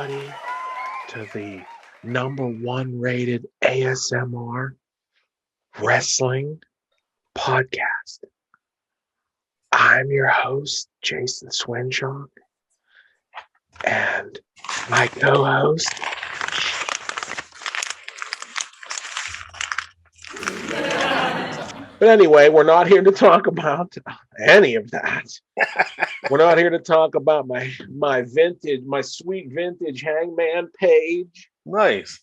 everybody to the #1 rated ASMR wrestling podcast. I'm your host, Jason Swinchon, and my co-host, but anyway, we're not here to talk about any of that. We're not here to talk about my sweet vintage Hangman Page. Nice.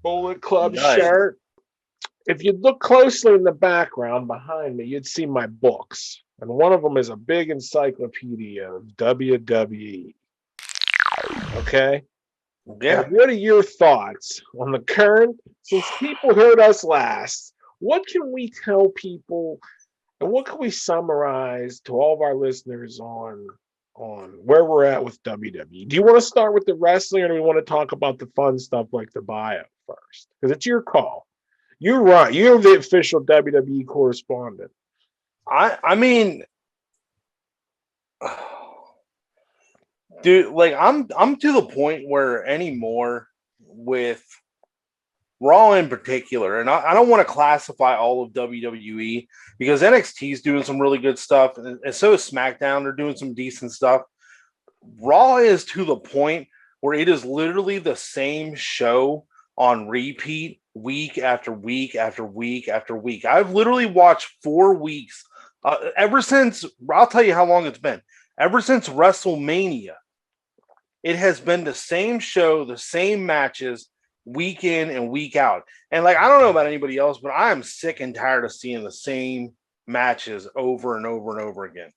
Bullet Club shirt. If you look closely in the background behind me, you'd see my books. And one of them is a big encyclopedia of WWE. Okay? Yeah. Now, what are your thoughts on the current, since people heard us last, what can we tell people and what can we summarize to all of our listeners on where we're at with WWE? Do you want to start with the wrestling or do we want to talk about the fun stuff like the bio first? Because it's your call. You're right. You're the official WWE correspondent. I mean, dude, like I'm to the point where anymore with Raw in particular, and I don't want to classify all of WWE because NXT is doing some really good stuff, and so is SmackDown. They're doing some decent stuff. Raw is to the point where it is literally the same show on repeat week after week after week after week. I've literally watched 4 weeks ever since, I'll tell you how long it's been. Ever since WrestleMania, it has been the same show, the same matches, week in and week out. And like, I don't know about anybody else, but I am sick and tired of seeing the same matches over and over and over again.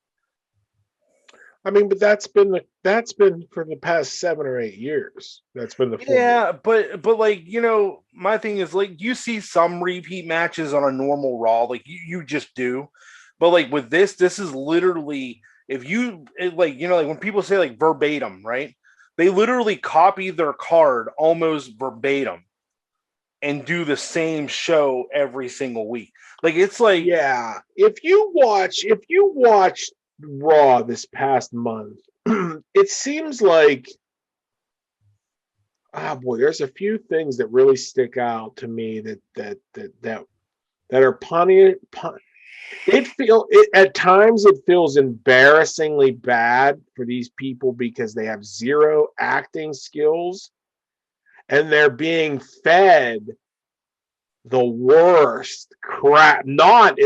I mean, but that's been for the past 7 or 8 years. That's been the yeah, but like, you know, my thing is like you see some repeat matches on a normal Raw, like you just do. But like with this is literally, if you like, you know, like when people say like verbatim, right? They literally copy their card almost verbatim and do the same show every single week. Like it's like, yeah, if you watch Raw this past month, it seems like, there's a few things that really stick out to me that are punny. At times it feels embarrassingly bad for these people because they have zero acting skills and they're being fed the worst crap. Not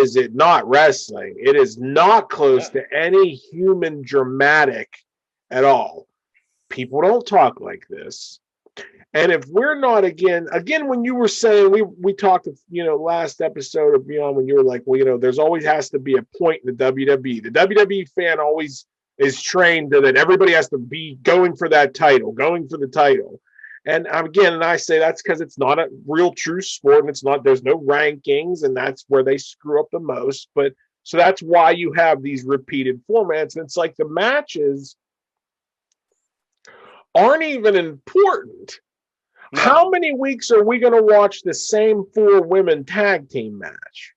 wrestling. It is not close to any human dramatic at all. People don't talk like this. And if we're not again, when you were saying we talked, you know, last episode of Beyond, when you were like, well, you know, there's always has to be a point in the WWE. The WWE fan always is trained that everybody has to be going for that title, going for the title. And again, and I say that's because it's not a real true sport, and there's no rankings, and that's where they screw up the most. But so that's why you have these repeated formats, and it's like the matches aren't even important. No. How many weeks are we going to watch the same 4 women tag team match?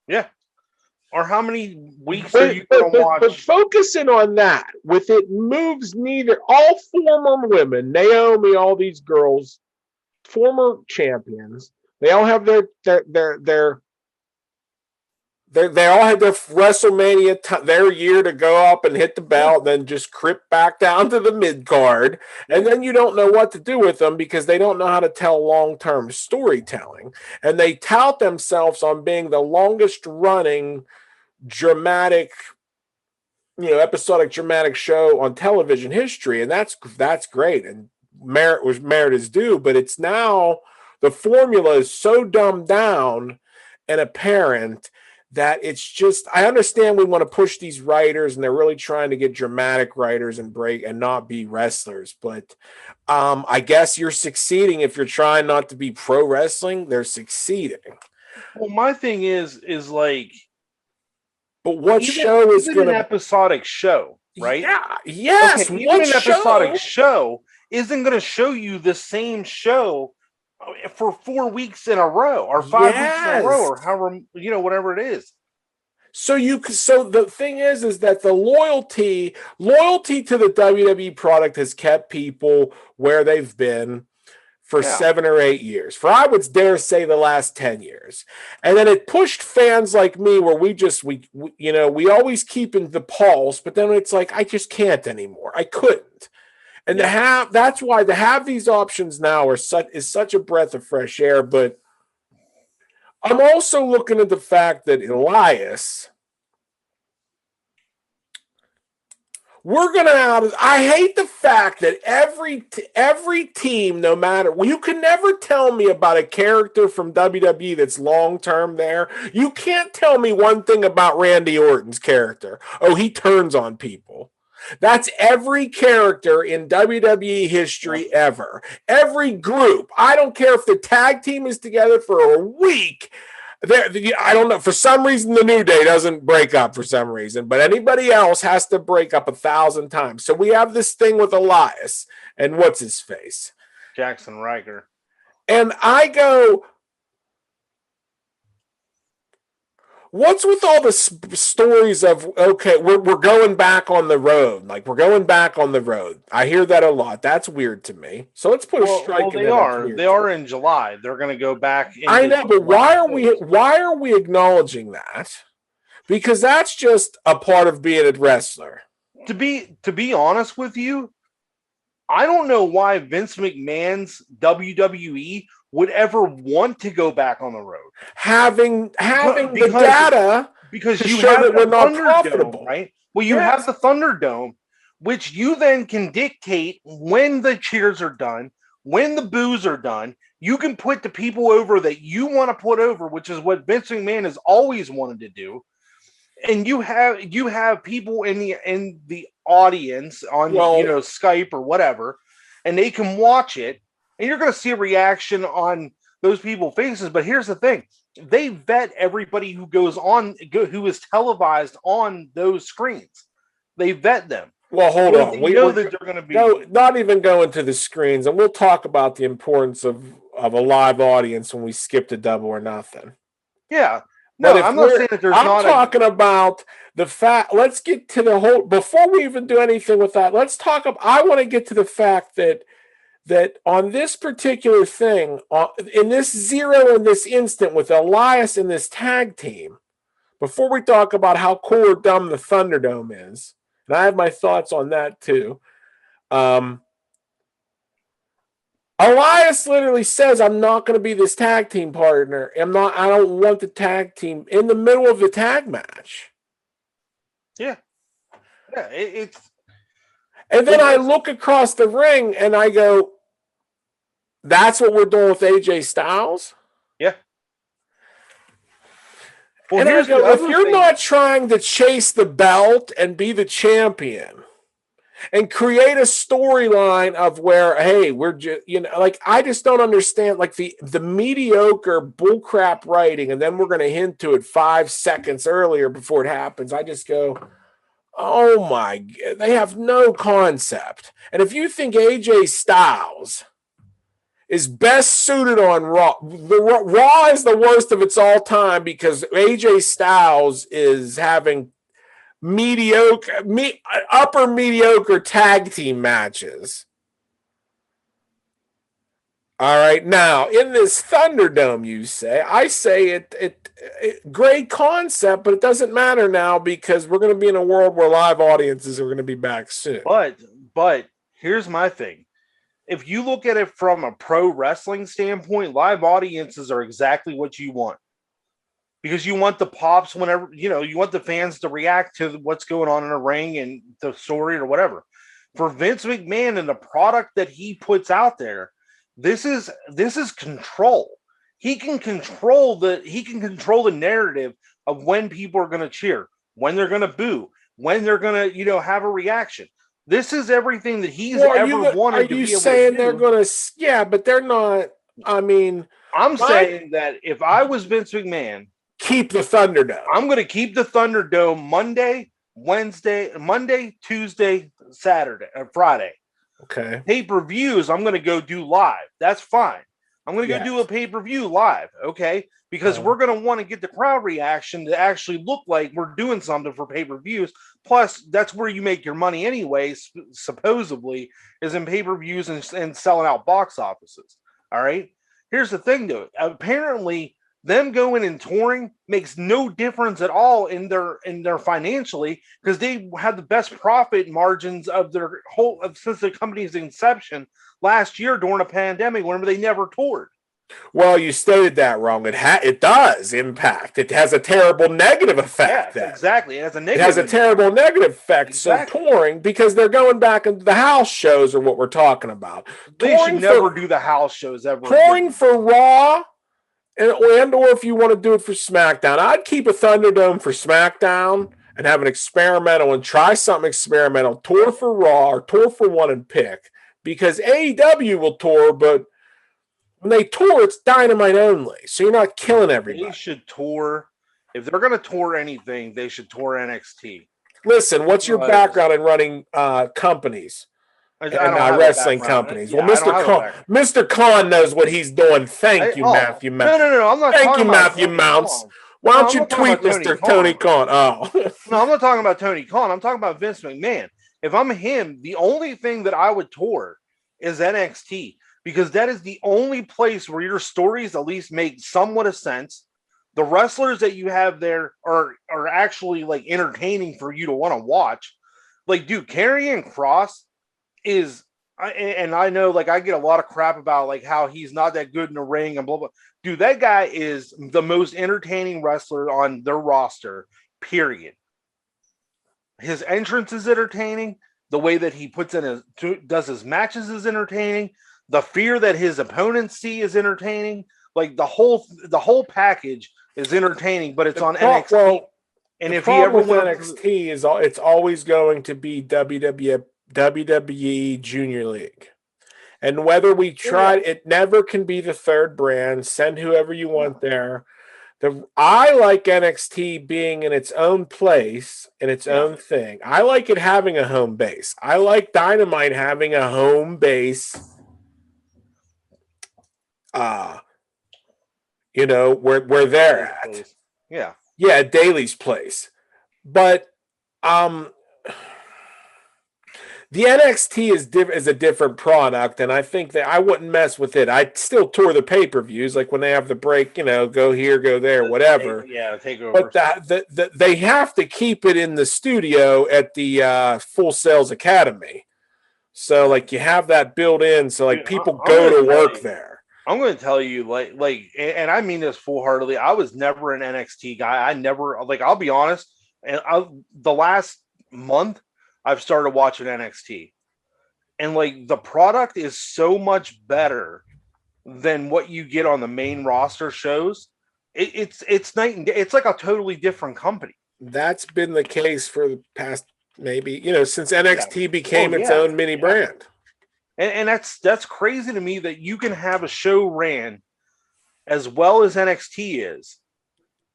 Yeah. Or how many weeks are you going to watch? But focusing on that, with it moves neither, all former women, Naomi, all these girls, former champions, they all have they all had their WrestleMania, their year to go up and hit the belt, then just crip back down to the mid card. And then you don't know what to do with them because they don't know how to tell long-term storytelling. And they tout themselves on being the longest running dramatic, you know, episodic dramatic show on television history. And that's great. And merit is due, but it's now the formula is so dumbed down and apparent that it's just, I understand we want to push these writers and they're really trying to get dramatic writers and break and not be wrestlers. But I guess you're succeeding if you're trying not to be pro wrestling. They're succeeding. Well, my thing is like, but what show is going to an episodic show, right? Yeah. Yes. Okay, even an episodic show isn't going to show you the same show for 4 weeks in a row or 5 weeks in a row or however, you know, whatever it is. So the thing is that the loyalty to the WWE product has kept people where they've been for 7 or 8 years, for I would dare say the last 10 years. And then it pushed fans like me where we always keep in the pulse, but then it's like, I just can't anymore. I couldn't. And that's why to have these options now is such a breath of fresh air. But I'm also looking at the fact that Elias, we're going to I hate the fact that every team, no matter, you can never tell me about a character from WWE that's long-term there. You can't tell me one thing about Randy Orton's character. Oh, he turns on people. That's every character in WWE history ever. Every group. I don't care if the tag team is together for a week. I don't know. For some reason, the New Day doesn't break up for some reason, but anybody else has to break up 1,000 times. So we have this thing with Elias and what's his face? Jackson Riker. And I go, what's with all the stories of, okay, we're going back on the road. Like, we're going back on the road. I hear that a lot. That's weird to me. So let's put a strike in there. They are in July. They're going to go back. I know, but why are we acknowledging that? Because that's just a part of being a wrestler. To be honest with you, I don't know why Vince McMahon's WWE would ever want to go back on the road. Having the data because you have that we're not profitable, right? Well, you have the Thunderdome, which you then can dictate when the cheers are done, when the boos are done. You can put the people over that you want to put over, which is what Vince McMahon has always wanted to do. And you have people in the audience on Skype or whatever, and they can watch it, and you're going to see a reaction on those people's faces. But here's the thing: they vet everybody who who is televised on those screens. They vet them. Well, hold on. We know that they're going to be not even going to the screens, and we'll talk about the importance of a live audience when we skip to Double or Nothing. Yeah. No, I'm not saying that I'm talking about the fact. Let's get to the whole before we even do anything with that. Let's talk about. I want to get to the fact that on this particular thing, in this instant with Elias in this tag team, before we talk about how cool or dumb the Thunderdome is, and I have my thoughts on that too. Elias literally says, I'm not going to be this tag team partner. I don't want the tag team in the middle of the tag match. Yeah. Yeah. And then I look across the ring and I go, that's what we're doing with AJ Styles? Yeah. Well, and I go, if you're not trying to chase the belt and be the champion, and create a storyline of where, hey, we're just, I just don't understand, like the mediocre bullcrap writing, and then we're going to hint to it 5 seconds earlier before it happens. I just go, oh my, they have no concept. And if you think AJ Styles is best suited on Raw, Raw is the worst of its all time because AJ Styles is having upper mediocre tag team matches. All right, now in this Thunderdome, I say it great concept, but it doesn't matter now because we're going to be in a world where live audiences are going to be back soon. But here's my thing: if you look at it from a pro wrestling standpoint, live audiences are exactly what you want. Because you want the pops whenever, you want the fans to react to what's going on in a ring and the story or whatever. For Vince McMahon and the product that he puts out there, this is control. He can control the narrative of when people are going to cheer, when they're going to boo, when they're going to, have a reaction. This is everything that he's ever wanted to be able to do. Are you saying they're going to, yeah, but they're not, I'm saying that if I was Vince McMahon, keep the Thunderdome. I'm going to keep the Thunderdome Monday, Tuesday, Saturday, or Friday. Okay. Pay-per-views, I'm going to go do live. That's fine. I'm going to go do a pay-per-view live, okay? Because we're going to want to get the crowd reaction to actually look like we're doing something for pay-per-views. Plus, that's where you make your money anyway, supposedly, is in pay-per-views and selling out box offices, all right? Here's the thing, though. Apparently, them going and touring makes no difference at all in their financially, because they had the best profit margins of their whole since the company's inception last year during a pandemic, whenever they never toured. Well, you stated that wrong. It does impact. It has a terrible negative effect. Yeah, exactly. It has a terrible negative effect. Exactly. So touring, because they're going back into the house shows are what we're talking about. They should never do the house shows ever. Touring for Raw, and or if you want to do it for SmackDown, I'd keep a Thunderdome for SmackDown and have an experimental and try something experimental. Tour for Raw or tour for one and pick, because AEW will tour, but when they tour, it's Dynamite only, so you're not killing everybody. They should tour. If they're going to tour anything, they should tour NXT. Listen, what's your background in running companies and wrestling companies? Yeah, well, Mr. Khan knows what he's doing. Thank you, Matthew Mounts. No. I'm not. Thank you, Matthew Mounts. Why don't you tweet Mr. Tony Khan? Oh, no, I'm not talking about Tony Khan. I'm talking about Vince McMahon. If I'm him, the only thing that I would tour is NXT. Because that is the only place where your stories at least make somewhat of sense. The wrestlers that you have there are actually like entertaining for you to want to watch. Like, dude, Karrion Kross is, and I know like I get a lot of crap about like how he's not that good in the ring and blah, blah. Dude, that guy is the most entertaining wrestler on their roster, period. His entrance is entertaining. The way that he does his matches is entertaining. The fear that his opponents see is entertaining. Like the whole package is entertaining, but it's on NXT. Well, and if he ever with NXT is it's always going to be WWE Junior League. And whether we try, it never can be the third brand. Send whoever you want there. I like NXT being in its own place, in its own thing. I like it having a home base. I like Dynamite having a home base. Where they're at. Yeah, Daly's place. But the NXT is a different product, and I think that I wouldn't mess with it. I'd still tour the pay-per-views, like when they have the break, go here, go there, whatever. Take over. But they have to keep it in the studio at the Full Sails Academy. So, like, you have that built in, so like people go to work there. I'm going to tell you, like, and I mean this full-heartedly. I was never an NXT guy. I never, like, I'll be honest. And the last month, I've started watching NXT, and like the product is so much better than what you get on the main roster shows. It's night and day. It's like a totally different company. That's been the case for the past maybe since NXT became its own mini brand. And that's crazy to me that you can have a show ran as well as NXT is,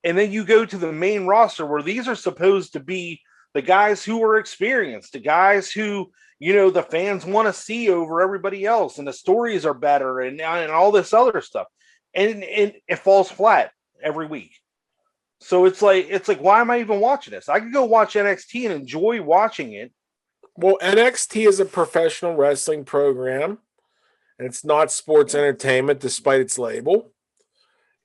and then you go to the main roster where these are supposed to be the guys who are experienced, the guys who the fans want to see over everybody else, and the stories are better, and all this other stuff, and it falls flat every week. So it's like why am I even watching this? I could go watch NXT and enjoy watching it. Well, NXT is a professional wrestling program, and it's not sports entertainment despite its label.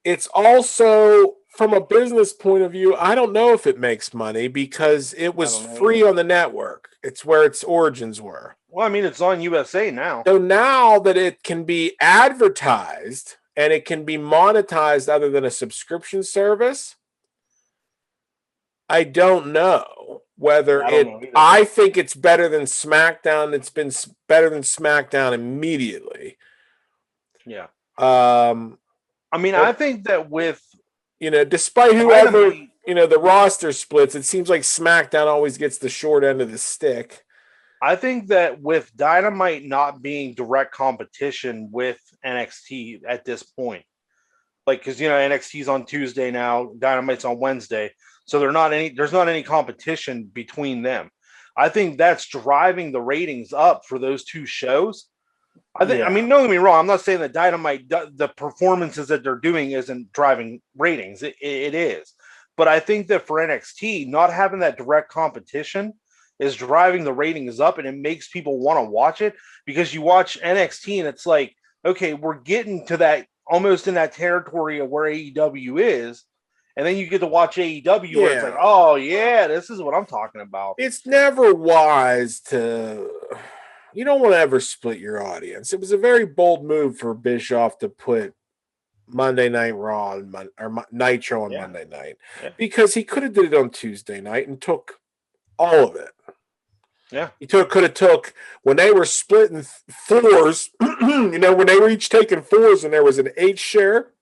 It's also, from a business point of view, I don't know if it makes money because it was free on the network. It's where its origins were. Well, I mean, it's on USA now. So now that it can be advertised and it can be monetized other than a subscription service, I don't know whether I think it's better than SmackDown. It's been better than SmackDown immediately. Yeah. I mean, I think that with despite whoever the roster splits, it seems like SmackDown always gets the short end of the stick. I think that with Dynamite not being direct competition with NXT at this point, like because NXT's on Tuesday now, Dynamite's on Wednesday. So there's not any competition between them. I think that's driving the ratings up for those two shows. I think. I mean, don't get me wrong. I'm not saying that Dynamite, the performances that they're doing, isn't driving ratings. It is, but I think that for NXT, not having that direct competition is driving the ratings up, and it makes people want to watch it because you watch NXT and it's like, okay, we're getting to that almost in that territory of where AEW is. And then you get to watch AEW where it's like, oh, yeah, this is what I'm talking about. It's never wise to... You don't want to ever split your audience. It was a very bold move for Bischoff to put Monday Night Raw or Nitro on Monday night because he could have did it on Tuesday night and took all of it. Yeah. He could have took when they were splitting fours, when they were each taking fours and there was an 8 share,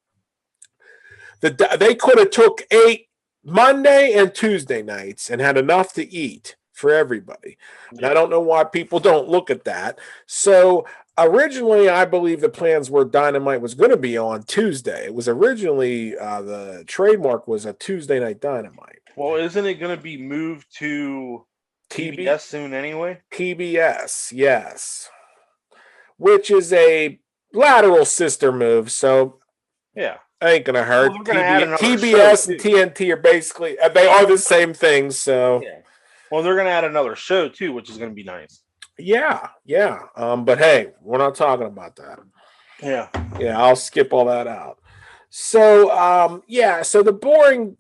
they could have took 8 Monday and Tuesday nights and had enough to eat for everybody. And I don't know why people don't look at that. So originally, I believe the plans were Dynamite was going to be on Tuesday. It was originally the trademark was a Tuesday night Dynamite. Well, isn't it going to be moved to TBS soon anyway? TBS, yes. Which is a lateral sister move. So yeah. Ain't gonna hurt. Well, TBS and TNT are basically they are the same thing. So well, they're gonna add another show too, which is gonna be nice. Yeah. But hey, we're not talking about that. Yeah. I'll skip all that out. So so the boring.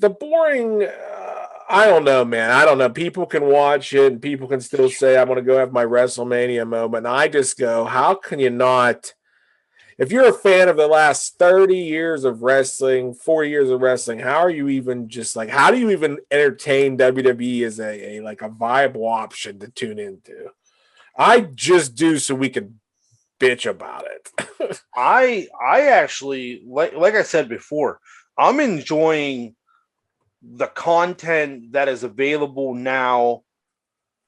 I don't know, man. I don't know. People can watch it and people can still say, I'm gonna go have my WrestleMania moment. And I just go, how can you not? If you're a fan of the last 30 years of wrestling, 40 years of wrestling, how are you even how do you even entertain WWE as a viable option to tune into? I just do so we can bitch about it. I actually, like I said before, I'm enjoying the content that is available now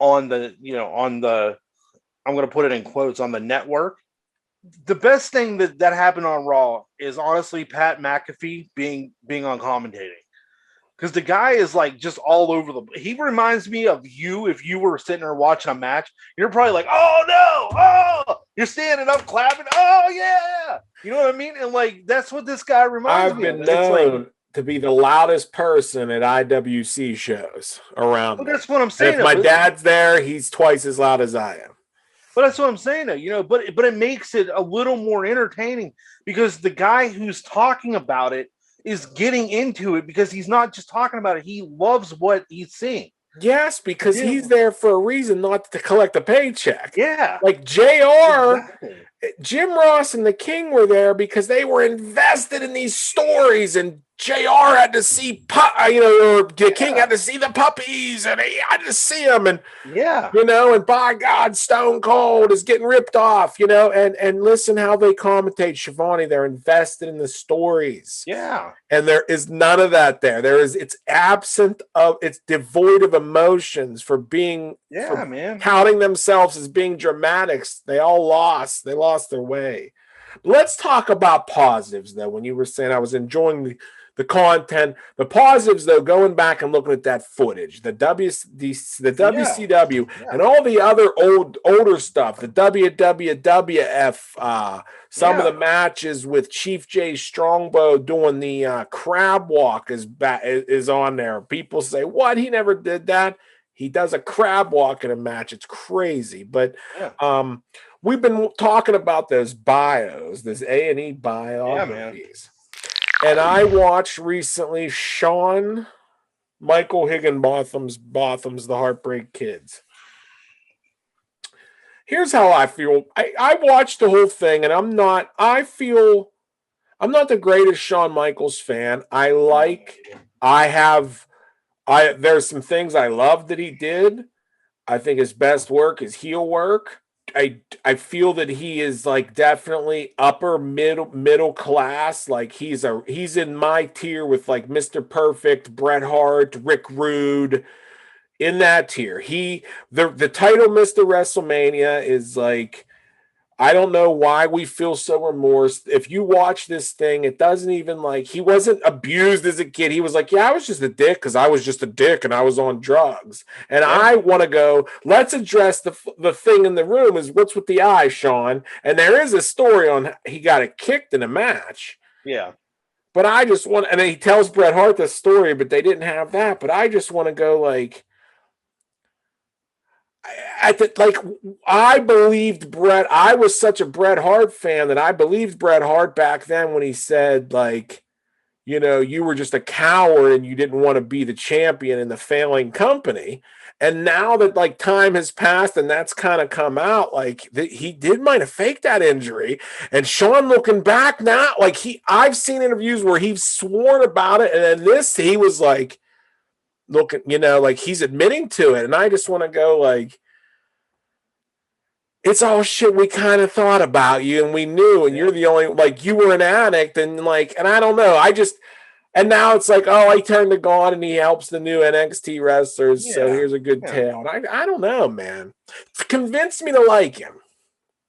on the, I'm going to put it in quotes, on the network. The best thing that happened on Raw is honestly Pat McAfee being on commentating, because the guy is just all over he reminds me of you. If you were sitting there watching a match, you're probably like, oh no, oh, you're standing up clapping, oh yeah, you know what I mean? And that's what this guy reminds me of. I've been known to be the loudest person at IWC shows around. Well, that's what I'm saying. And if my dad's there, he's twice as loud as I am. But that's what I'm saying, though, but it makes it a little more entertaining because the guy who's talking about it is getting into it because he's not just talking about it. He loves what he's seeing. Yes, because he's there for a reason, not to collect a paycheck. Yeah. Like JR, Jim Ross and the King were there because they were invested in these stories, and JR had to see, the King had to see the puppies, and he had to see them, and and by God, Stone Cold is getting ripped off, and listen how they commentate Shivani. They're invested in the stories, and there is none of that there. It's absent of, it's devoid of emotions for being, touting themselves as being dramatics. They lost their way. Let's talk about positives, though. When you were saying I was enjoying the content, the positives, though, going back and looking at that footage, the WCW and all the other older stuff, the WWF, some of the matches with Chief Jay Strongbow doing the crab walk is on there. People say, what? He never did that. He does a crab walk in a match. It's crazy. But we've been talking about those bios, those A&E biographies. And I watched recently Shawn Michael Higginbotham's The Heartbreak Kids. Here's how I feel. I watched the whole thing, and I'm not the greatest Shawn Michaels fan. There's some things I love that he did. I think his best work is heel work. I feel that he is definitely upper middle class. He's in my tier with Mr. Perfect, Bret Hart, Rick Rude, in that tier. The title Mr. WrestleMania is I don't know why we feel so remorse. If you watch this thing, it doesn't even he wasn't abused as a kid. He was like, yeah, I was just a dick because I was just a dick and I was on drugs. And I want to go, let's address the thing in the room is what's with the eye, Shawn. And there is a story on he got it kicked in a match. Yeah. But I just want, and he tells Bret Hart the story, but they didn't have that. But I just want to go I believed Bret. I was such a Bret Hart fan that I believed Bret Hart back then when he said, you were just a coward and you didn't want to be the champion in the failing company. And now that time has passed and that's kind of come out, he might have faked that injury. And Shawn looking back now, I've seen interviews where he's sworn about it, and then this he was looking, he's admitting to it. And I just want to go it's all shit we kind of thought about you and we knew, and you're the only, you were an addict, and and I don't know. And now it's he turned to God and he helps the new NXT wrestlers. Yeah. So here's a good tale. And I don't know, man. Convince me to like him.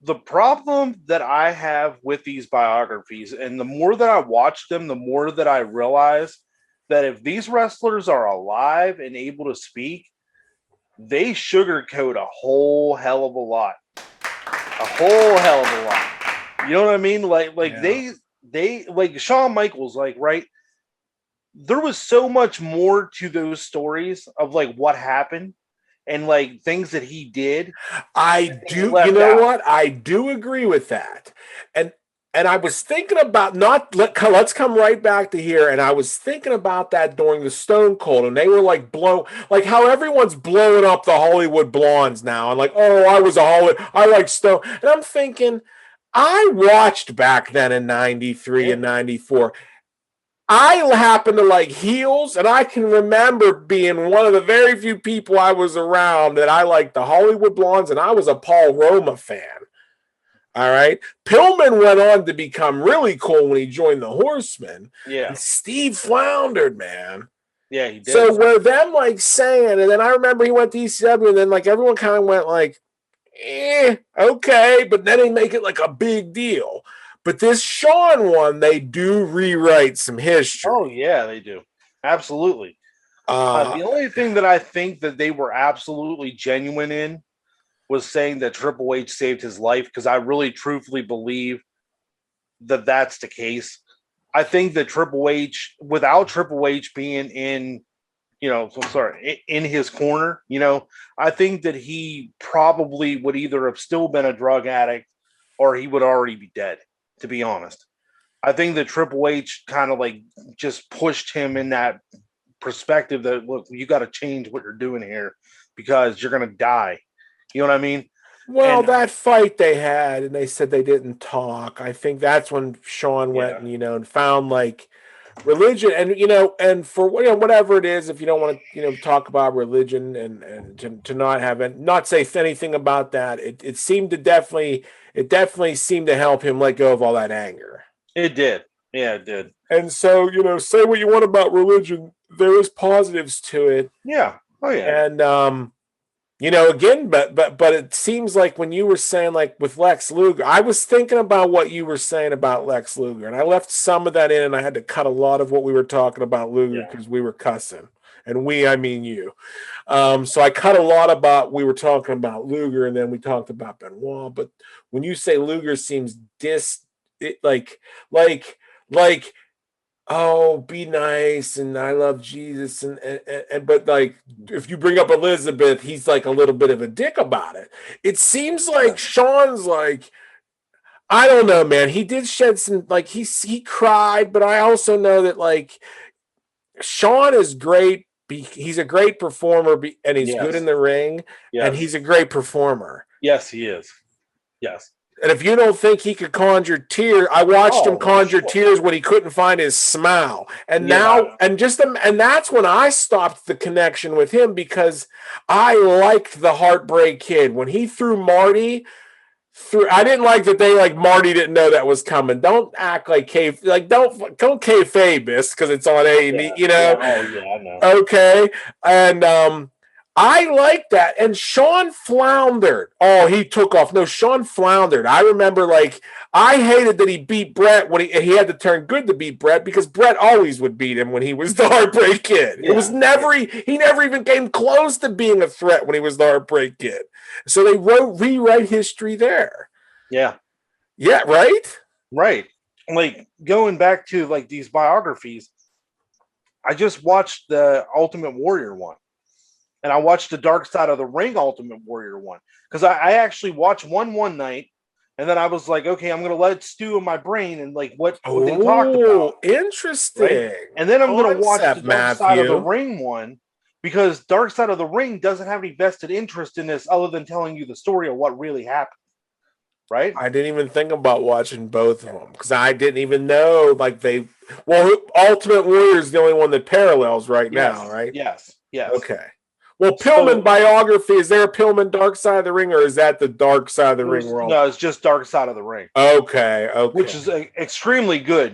The problem that I have with these biographies, and the more that I watch them, the more that I realize that if these wrestlers are alive and able to speak, they sugarcoat a whole hell of a lot. A whole hell of a lot. You know what I mean? They like Shawn Michaels, right? There was so much more to those stories of what happened and things that he did. I do, you know what? I do agree with that. And I was thinking about let's come right back to here. And I was thinking about that during the Stone Cold, and they were how everyone's blowing up the Hollywood blondes now. And I was I like Stone. And I'm thinking, I watched back then in 93 and 94. I happen to like heels, and I can remember being one of the very few people I was around that I liked the Hollywood blondes, and I was a Paul Roma fan. All right. Pillman went on to become really cool when he joined the Horsemen. Yeah. And Steve floundered, man. Yeah, he did. So were them saying, and then I remember he went to ECW, and then everyone kind of went okay, but then they make it a big deal. But this Shawn one, they do rewrite some history. Oh, yeah, they do. Absolutely. The only thing that I think that they were absolutely genuine in was saying that Triple H saved his life, because I really truthfully believe that that's the case. I think that Triple H, without Triple H being in his corner, I think that he probably would either have still been a drug addict or he would already be dead, to be honest. I think that Triple H kind of just pushed him in that perspective that, look, you got to change what you're doing here because you're going to die. You know what I mean? Well, that fight they had, and they said they didn't talk. I think that's when Shawn went and, and found religion, and, and for whatever it is, if you don't want to, talk about religion and to not say anything about that, it seemed to definitely seemed to help him let go of all that anger. It did. Yeah, it did. And so, say what you want about religion, there is positives to it. Yeah. Oh yeah. And, again, but it seems like when you were saying with Lex Luger, I was thinking about what you were saying about Lex Luger, and I left some of that in, and I had to cut a lot of what we were talking about Luger because we were cussing, and I mean you. So I cut a lot about, we were talking about Luger, and then we talked about Benoit. But when you say Luger seems oh, be nice, and I love Jesus, and but if you bring up Elizabeth, he's a little bit of a dick about it. It seems like Shawn's I don't know, man. He did shed some he cried, but I also know that Shawn is great. He's a great performer, and he's good in the ring, and he's a great performer. Yes, he is. Yes. And if you don't think he could conjure tears, I watched him conjure tears when he couldn't find his smile. And now, and that's when I stopped the connection with him, because I liked the Heartbreak Kid. When he threw Marty through, I didn't like that they Marty didn't know that was coming. Don't act like don't kayfabe this because it's on A&E, Oh yeah, I know. Okay. And I like that. And Sean floundered. Oh, he took off. No, Sean floundered. I remember, like, I hated that he beat Brett when he had to turn good to beat Brett, because Brett always would beat him when he was the Heartbreak Kid. It was never, he never even came close to being a threat when he was the Heartbreak Kid. So they rewrite history there. Yeah. Yeah, right? Right. Like, going back to like these biographies, I just watched the Ultimate Warrior one. And I watched the Dark Side of the Ring Ultimate Warrior one. Because I actually watched one night, and then I was like, okay, I'm going to let it stew in my brain and like what they talked about. Interesting. Right? And then I'm going to watch the Dark Side of the Ring one, because Dark Side of the Ring doesn't have any vested interest in this other than telling you the story of what really happened. Right? I didn't even think about watching both of them, because I didn't even know, like, Ultimate Warrior is the only one that parallels right now, right? Yes. Okay. Well, Pillman biography, is there a Pillman Dark Side of the Ring, or is that the Dark Side of the Ring world? No, it's just Dark Side of the Ring. Okay. Which is extremely good.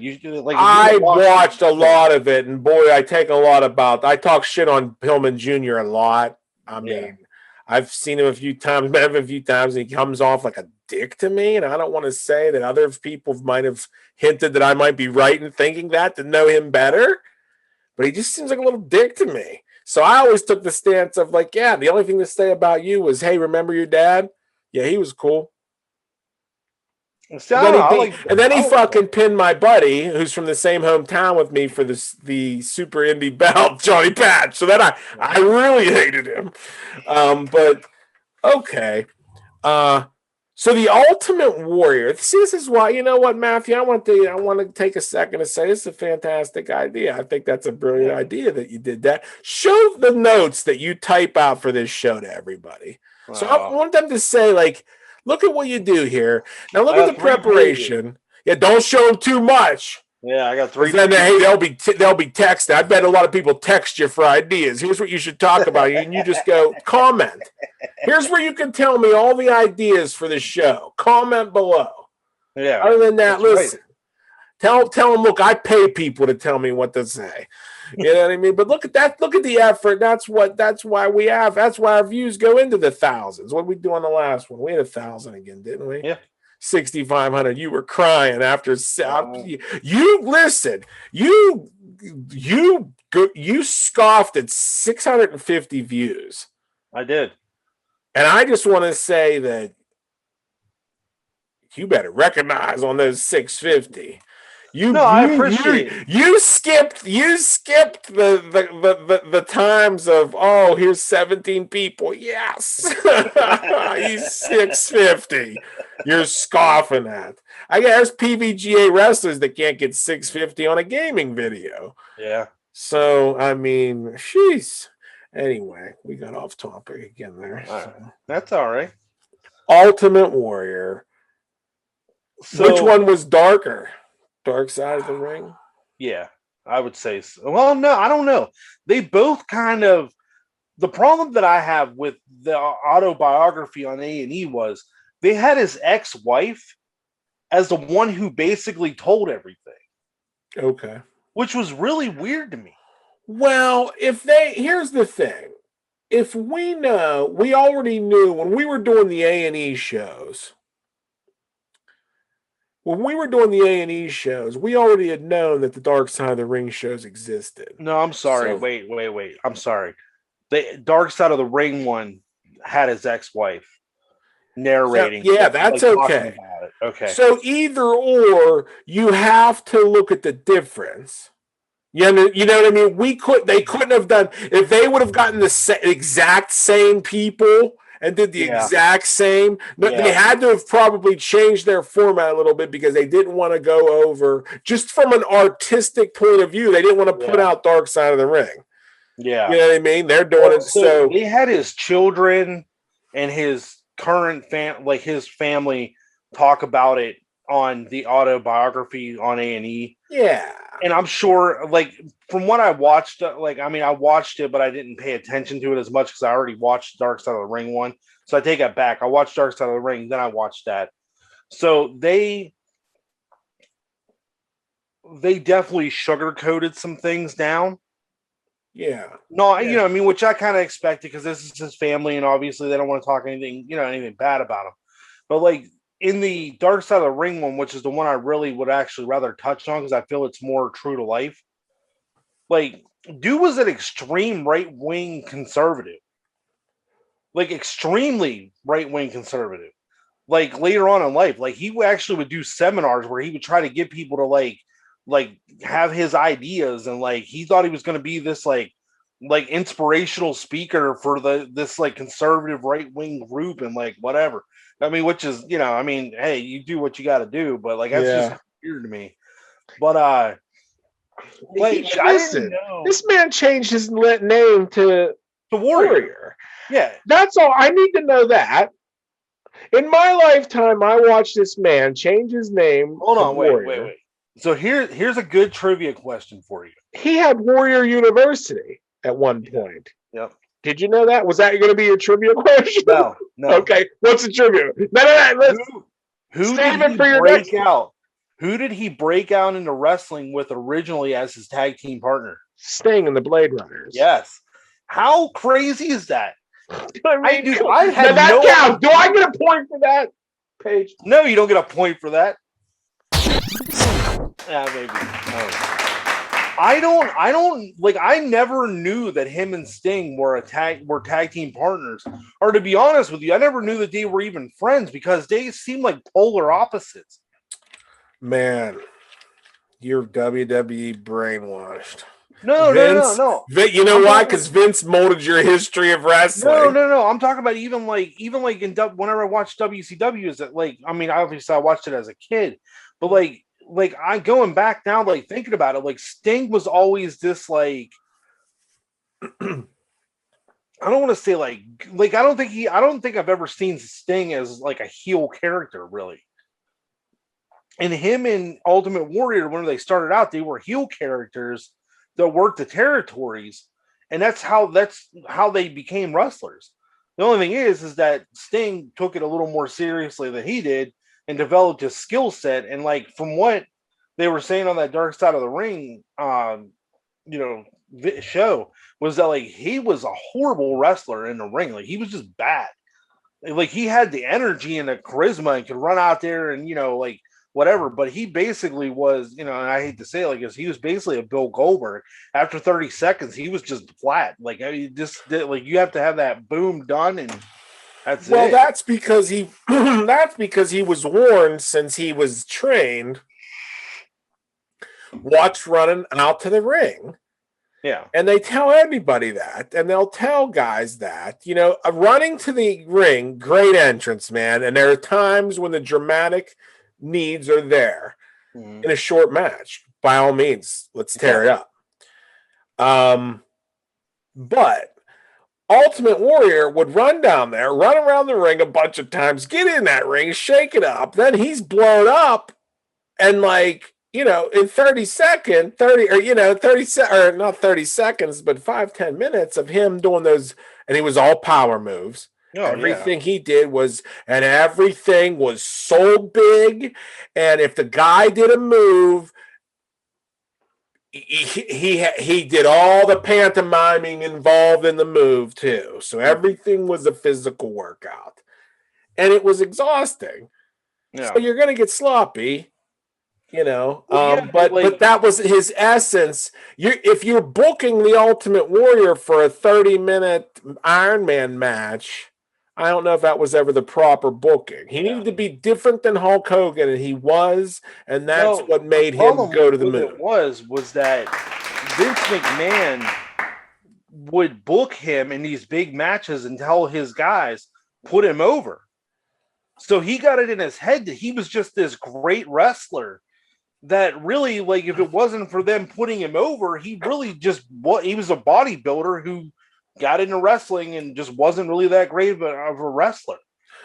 I watched a lot of it, and boy, I talk shit on Pillman Jr. a lot. I mean, I've seen him a few times, met him a few times, and he comes off like a dick to me, and I don't want to say that other people might have hinted that I might be right in thinking that to know him better, but he just seems like a little dick to me. So I always took the stance of like, yeah, the only thing to say about you was, hey, remember your dad? Yeah, he was cool. And then he fucking pinned my buddy, who's from the same hometown with me, for the Super Indie belt, Johnny Patch. So then I really hated him. But okay. So the Ultimate Warrior. See, this is why, you know what, Matthew? I want to take a second to say this is a fantastic idea. I think that's a brilliant idea that you did that. Show the notes that you type out for this show to everybody. Wow. So I want them to say, like, look at what you do here. Now look at the preparation. Pages. Yeah, don't show them too much. Yeah, I got 3. Then they'll be texting. I bet a lot of people text you for ideas. Here's what you should talk about, and you just go comment. Here's where you can tell me all the ideas for the show. Comment below. Yeah. Other than that, listen. Right. Tell them. Look, I pay people to tell me what to say. You know what I mean? But look at that. Look at the effort. That's why our views go into the thousands. What did we do on the last one? We had 1,000 again, didn't we? Yeah. 6,500. You were crying after you listen. You scoffed at 650 views. I did, and I just want to say that you better recognize on those 650. I appreciate it. You skipped the times of, oh, here's 17 people. Yes. You 650. You're scoffing at. I guess PVGA wrestlers that can't get 650 on a gaming video. Yeah. So, I mean, jeez. Anyway, we got off topic again there. So. That's all right. Ultimate Warrior. So, which one was darker? Dark Side of the Ring? Yeah, I would say so. Well, no, I don't know. They both kind of... The problem that I have with the autobiography on A&E was they had his ex-wife as the one who basically told everything. Okay. Which was really weird to me. Well, here's the thing. If we already knew when we were doing the A&E shows... When we were doing the A&E shows, we already had known that the Dark Side of the Ring shows existed. No, I'm sorry. So, wait. I'm sorry. The Dark Side of the Ring one had his ex-wife narrating. Yeah, that's okay. Okay. So either or, you have to look at the difference. You know what I mean? They couldn't have done, if they would have gotten the exact same people and did the exact same. They had to have probably changed their format a little bit because they didn't want to go over, just from an artistic point of view, they didn't want to put out Dark Side of the Ring. Yeah. You know what I mean? They're doing it. So they had his children and his current his family talk about it on the autobiography on A&E. Yeah. And I'm sure, from what I watched, I watched it, but I didn't pay attention to it as much because I already watched Dark Side of the Ring one. So I take it back. I watched Dark Side of the Ring, then I watched that. So they definitely sugar-coated some things down. Yeah. No, you know, I mean, which I kind of expected because this is his family, and obviously they don't want to talk anything, you know, anything bad about him. But like in the Dark Side of the Ring one, which is the one I really would actually rather touch on because I feel it's more true to life. Like, dude was an extreme right wing conservative, like extremely right wing conservative. Like later on in life, like he actually would do seminars where he would try to get people to like have his ideas, and like he thought he was going to be this like inspirational speaker for this like conservative right wing group and like whatever. I mean, which is, you know, I mean, hey, you do what you got to do, but like that's just weird to me. But like I didn't know this man changed his name to Warrior. Yeah, that's all I need to know. That in my lifetime, I watched this man change his name. Hold on, wait. So here's a good trivia question for you. He had Warrior University at one point. Yep. Did you know that? Was that going to be your trivia question? No. Okay, what's the trivia? No. Who did he break out? Who did he break out into wrestling with originally as his tag team partner? Sting and the Blade Runners. Yes. How crazy is that? I mean, that counts. Do I get a point for that, Paige? No, you don't get a point for that. Yeah, maybe. I don't like. I never knew that him and Sting were tag team partners. Or to be honest with you, I never knew that they were even friends because they seem like polar opposites. Man, you're WWE brainwashed. No. You know why? Because Vince molded your history of wrestling. No. I'm talking about even like whenever I watched WCW, is that like, I mean, obviously I watched it as a kid, but like I going back now, like thinking about it, like Sting was always this like, I don't want to say like I don't think I've ever seen Sting as like a heel character really. And him and Ultimate Warrior, when they started out, they were heel characters that worked the territories, and that's how they became wrestlers. The only thing is that Sting took it a little more seriously than he did and developed his skill set. And like from what they were saying on that Dark Side of the Ring, show was that like he was a horrible wrestler in the ring. Like he was just bad. Like he had the energy and the charisma and could run out there and like whatever, but he basically was, and I hate to say it like this, he was basically a Bill Goldberg. After 30 seconds, he was just flat. Like you have to have that boom done, and that's it. Well, that's because he was warned since he was trained. Watch running out to the ring. Yeah. And they tell everybody that, and they'll tell guys that, running to the ring, great entrance, man. And there are times when the dramatic needs are there in a short match. By all means, let's tear it up. But Ultimate Warrior would run down there, run around the ring a bunch of times, get in that ring, shake it up. Then he's blown up, and in 30 seconds, not 30 seconds, but 5-10 minutes of him doing those, and he was all power moves. Everything he did was, and everything was so big. And if the guy did a move, he did all the pantomiming involved in the move too. So everything was a physical workout, and it was exhausting. Yeah. So you're going to get sloppy, but that was his essence. If you're booking the Ultimate Warrior for a 30-minute Iron Man match, I don't know if that was ever the proper booking. He needed to be different than Hulk Hogan, and he was, and that's what made him go to the moon. It was that Vince McMahon would book him in these big matches and tell his guys, put him over. So he got it in his head that he was just this great wrestler that really, like, if it wasn't for them putting him over, he really he was a bodybuilder who got into wrestling and just wasn't really that great of a wrestler,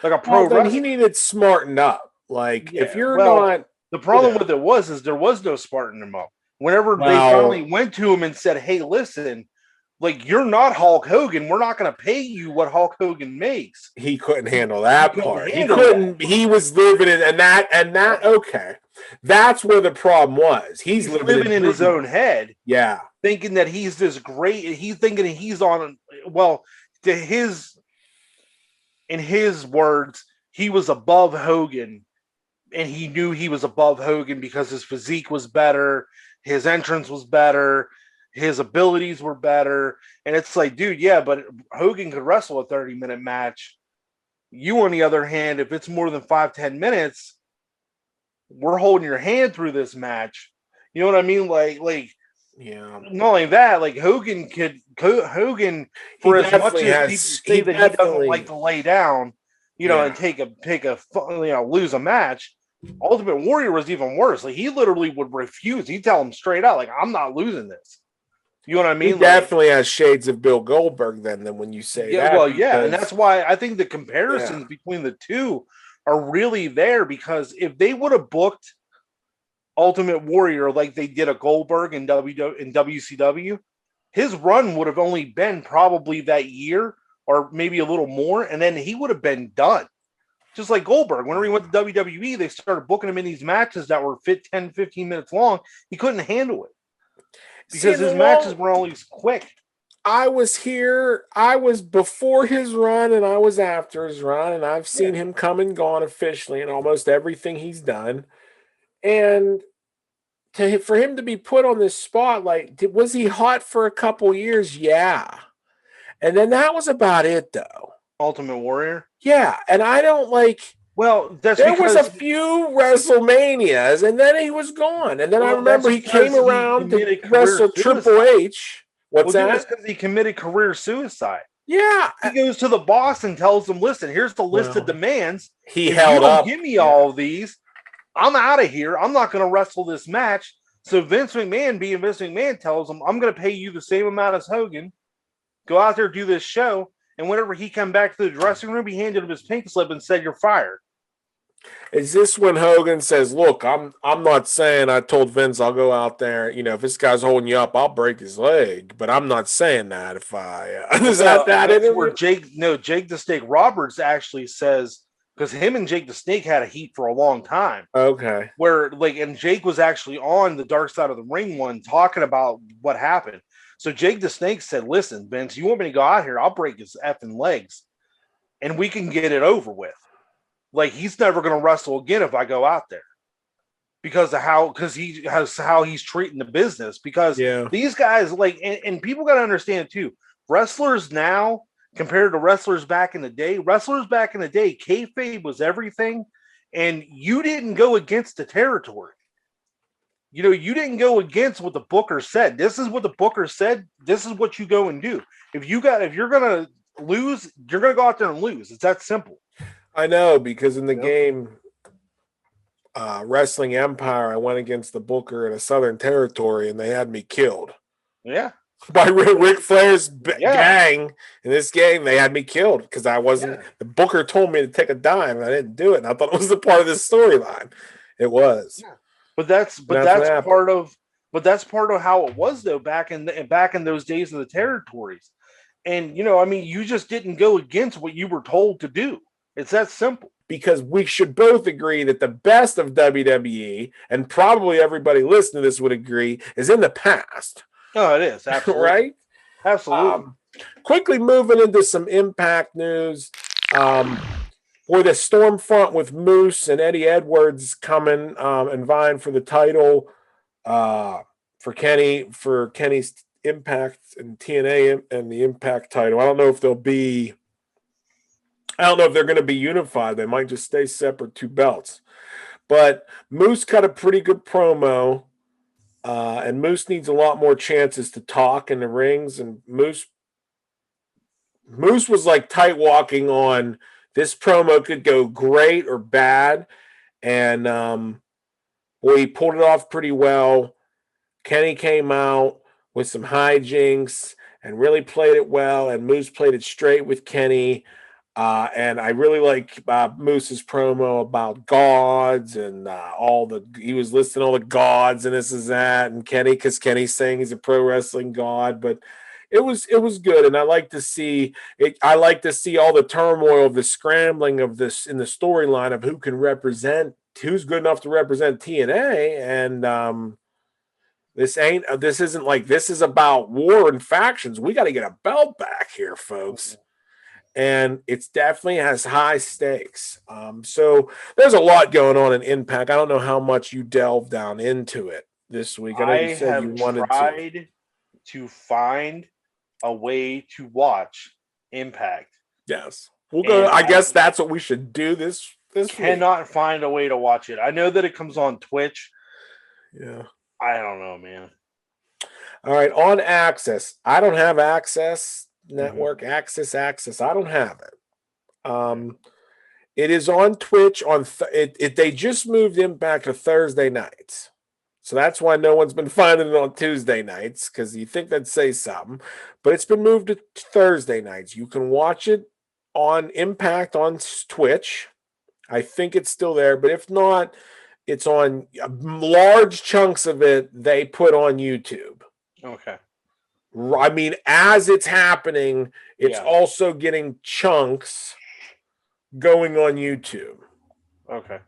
like a pro wrestler. He needed smarten up. If you're not, the problem with it was there was no smartening him up. Whenever they finally went to him and said, "Hey, listen, Like, you're not Hulk Hogan. We're not going to pay you what Hulk Hogan makes. He couldn't handle that part. He That. He was living in, and that. Okay, that's where the problem was. He's living in his own head. Yeah, thinking that he's this great. He's thinking he's on. Well, in his words, he was above Hogan, and he knew he was above Hogan because his physique was better, his entrance was better, his abilities were better. And it's like, dude, yeah, but Hogan could wrestle a 30-minute match. You, on the other hand, if it's more than 5-10 minutes, we're holding your hand through this match. You know what I mean? Like, yeah. Not only that, like Hogan, for as much as people say that he doesn't like to lay down, and take a lose a match. Ultimate Warrior was even worse. Like, he literally would refuse. He'd tell him straight out, like, I'm not losing this. You know what I mean? He definitely has shades of Bill Goldberg then when you say that. Well, yeah, and that's why I think the comparisons between the two are really there, because if they would have booked Ultimate Warrior like they did a Goldberg in WCW, his run would have only been probably that year or maybe a little more, and then he would have been done. Just like Goldberg, whenever he went to WWE, they started booking him in these matches that were 10, 15 minutes long. He couldn't handle it because his matches were always quick. I was before his run and I was after his run, and I've seen him come and gone officially in almost everything he's done. And for him to be put on this spotlight, was he hot for a couple years? Yeah. And then that was about it, though. Ultimate Warrior? Yeah. And I don't like... Well, there was a few WrestleManias, and then he was gone. And then I remember he came around to wrestle Triple H. What's that? That's because he committed career suicide. Yeah. He goes to the boss and tells them, listen, here's the list of demands. He held up. Give me all of these. I'm out of here. I'm not going to wrestle this match. So Vince McMahon, being Vince McMahon, tells him, I'm going to pay you the same amount as Hogan. Go out there, do this show. And whenever he come back to the dressing room, he handed him his pink slip and said, you're fired. Is this when Hogan says, look, I'm not saying I told Vince I'll go out there, if this guy's holding you up, I'll break his leg, but I'm not saying that if I is that where Jake the Snake Roberts actually says, because him and Jake the Snake had a heat for a long time. Okay. Where and Jake was actually on the Dark Side of the Ring one talking about what happened. So Jake the Snake said, listen, Vince, you want me to go out here, I'll break his effing legs and we can get it over with. Like, he's never going to wrestle again if I go out there because how he's treating the business. Because these guys, and people got to understand too, wrestlers now compared to wrestlers back in the day, kayfabe was everything, and you didn't go against the territory. You didn't go against what the booker said. This is what the booker said. This is what you go and do. If you're going to lose, you're going to go out there and lose. It's that simple. I know, because in the game Wrestling Empire, I went against the booker in a Southern Territory, and they had me killed. Yeah. By Ric Flair's gang in this game, they had me killed because I wasn't. Yeah. The booker told me to take a dime, and I didn't do it. And I thought it was a part of this storyline. It was. Yeah. But that's part of how it was though back in those days of the territories. And you just didn't go against what you were told to do. It's that simple. Because we should both agree that the best of WWE, and probably everybody listening to this would agree, is in the past. Oh, it is. Absolutely. Right? Absolutely. Quickly moving into some Impact news. For the Stormfront with Moose and Eddie Edwards coming and vying for the title for Kenny's Impact and TNA and the Impact title. I don't know if they're going to be unified. They might just stay separate, two belts. But Moose cut a pretty good promo, and Moose needs a lot more chances to talk in the rings. And Moose was like tight walking on this promo could go great or bad. And he pulled it off pretty well. Kenny came out with some hijinks and really played it well. And Moose played it straight with Kenny. And I really like Moose's promo about gods and he was listing all the gods and this is that. And Kenny, because Kenny's saying he's a pro wrestling god, but it was good, and I like to see it. I like to see all the turmoil of the scrambling of this in the storyline of who's good enough to represent TNA, and this isn't like this is about war and factions. We got to get a belt back here, folks. And it's definitely has high stakes. So there's a lot going on in Impact. I don't know how much you delve down into it this week. I know you said you wanted tried to find a way to watch Impact. Yes, we'll go. I guess that's what we should do this cannot week. Find a way to watch it. I know that it comes on Twitch. Yeah, I don't know, man. All right, on Access. I don't have Access Network. Access. I don't have it. It is on Twitch. They just moved Impact to Thursday nights. So that's why no one's been finding it on Tuesday nights, because you think that'd say something. But it's been moved to Thursday nights. You can watch it on Impact on Twitch. I think it's still there. But if not, it's on large chunks of it they put on YouTube. Okay. I mean, as it's happening, it's also getting chunks going on YouTube. Okay.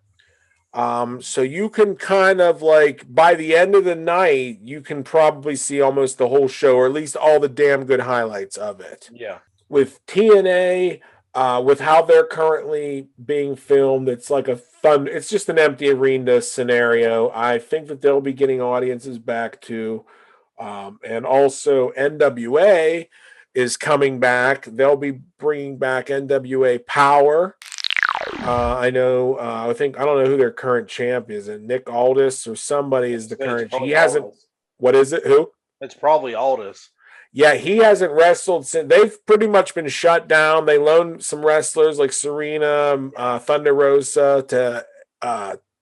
So you can kind of like by the end of the night, you can probably see almost the whole show, or at least all the damn good highlights of it. Yeah. With TNA, with how they're currently being filmed, it's like it's just an empty arena scenario. I think that they'll be getting audiences back too. And also NWA is coming back. They'll be bringing back NWA Power. I know. I don't know who their current champ is. And Nick Aldis or somebody is the current. He hasn't. Aldis. What is it? Who? It's probably Aldis. Yeah, he hasn't wrestled since. They've pretty much been shut down. They loaned some wrestlers like Serena, Thunder Rosa to.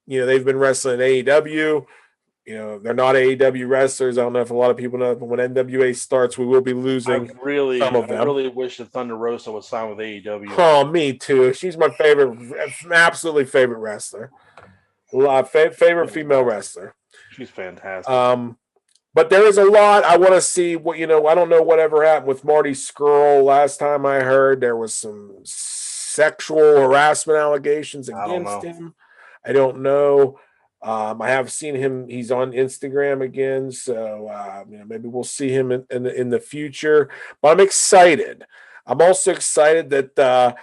They've been wrestling in AEW. They're not AEW wrestlers. I don't know if a lot of people know, but when NWA starts, we will be losing some of them. I really wish that Thunder Rosa would sign with AEW. Oh, me too. She's my favorite, absolutely favorite wrestler. Favorite female wrestler. She's fantastic. But there is a lot I want to see. What I don't know whatever happened with Marty Scurll. Last time I heard, there was some sexual harassment allegations against him. I don't know. I have seen him. He's on Instagram again, so maybe we'll see him in the future. But I'm excited. I'm also excited that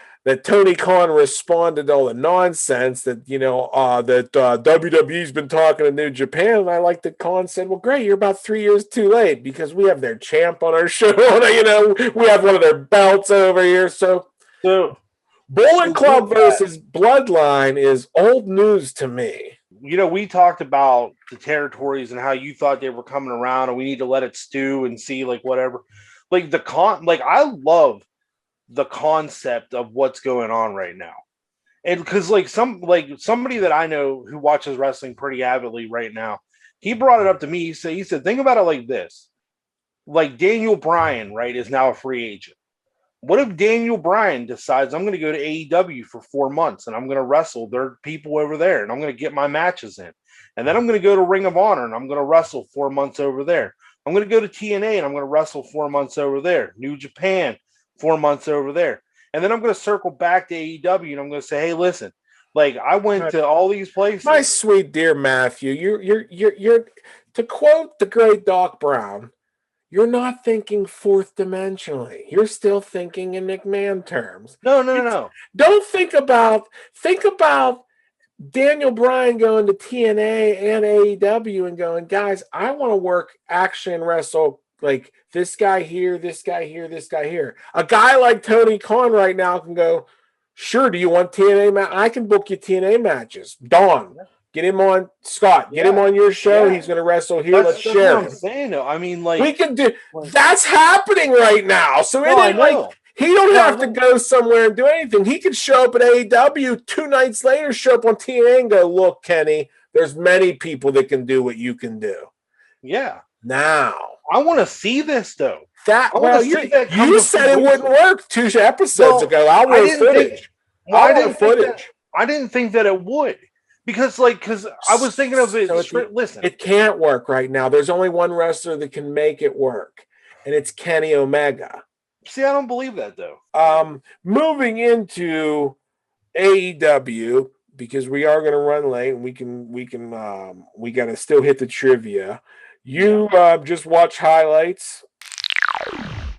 Tony Khan responded to all the nonsense that WWE's been talking to New Japan, and I like that Khan said, "Well, great, you're about 3 years too late because we have their champ on our show. We have one of their belts over here." So Bullet Club versus Bloodline is old news to me. We talked about the territories and how you thought they were coming around, and we need to let it stew and see, whatever. I love the concept of what's going on right now. And because somebody that I know who watches wrestling pretty avidly right now, he brought it up to me. He said, think about it like this. Like Daniel Bryan, right, is now a free agent. What if Daniel Bryan decides I'm going to go to AEW for 4 months and I'm going to wrestle their people over there and I'm going to get my matches in. And then I'm going to go to Ring of Honor and I'm going to wrestle 4 months over there. I'm going to go to TNA and I'm going to wrestle 4 months over there. New Japan, 4 months over there. And then I'm going to circle back to AEW and I'm going to say, hey, listen, I went to all these places. My sweet dear Matthew, you're to quote the great Doc Brown, you're not thinking fourth dimensionally. You're still thinking in McMahon terms. No. Don't think about Daniel Bryan going to TNA and AEW and going, guys, I want to work action and wrestle like this guy here, this guy here, this guy here. A guy like Tony Khan right now can go, sure, do you want TNA match? I can book you TNA matches. Dawn. Get him on, Scott. Get him on your show. Yeah. He's going to wrestle here. Let's share. What I'm saying, though. I mean, we can do. That's happening right now. So it ain't he don't have to go somewhere and do anything. He could show up at AEW 2 nights later, show up on TNA and go, look, Kenny, there's many people that can do what you can do. Yeah. Now I want to see this though. You said it wouldn't work 2 episodes ago. I want footage. I didn't think that it would. Because I was thinking of it. Listen, it can't work right now. There's only one wrestler that can make it work. and it's Kenny Omega. See, I don't believe that though. Moving into AEW, because we are going to run late and we got to still hit the trivia. You just watch highlights?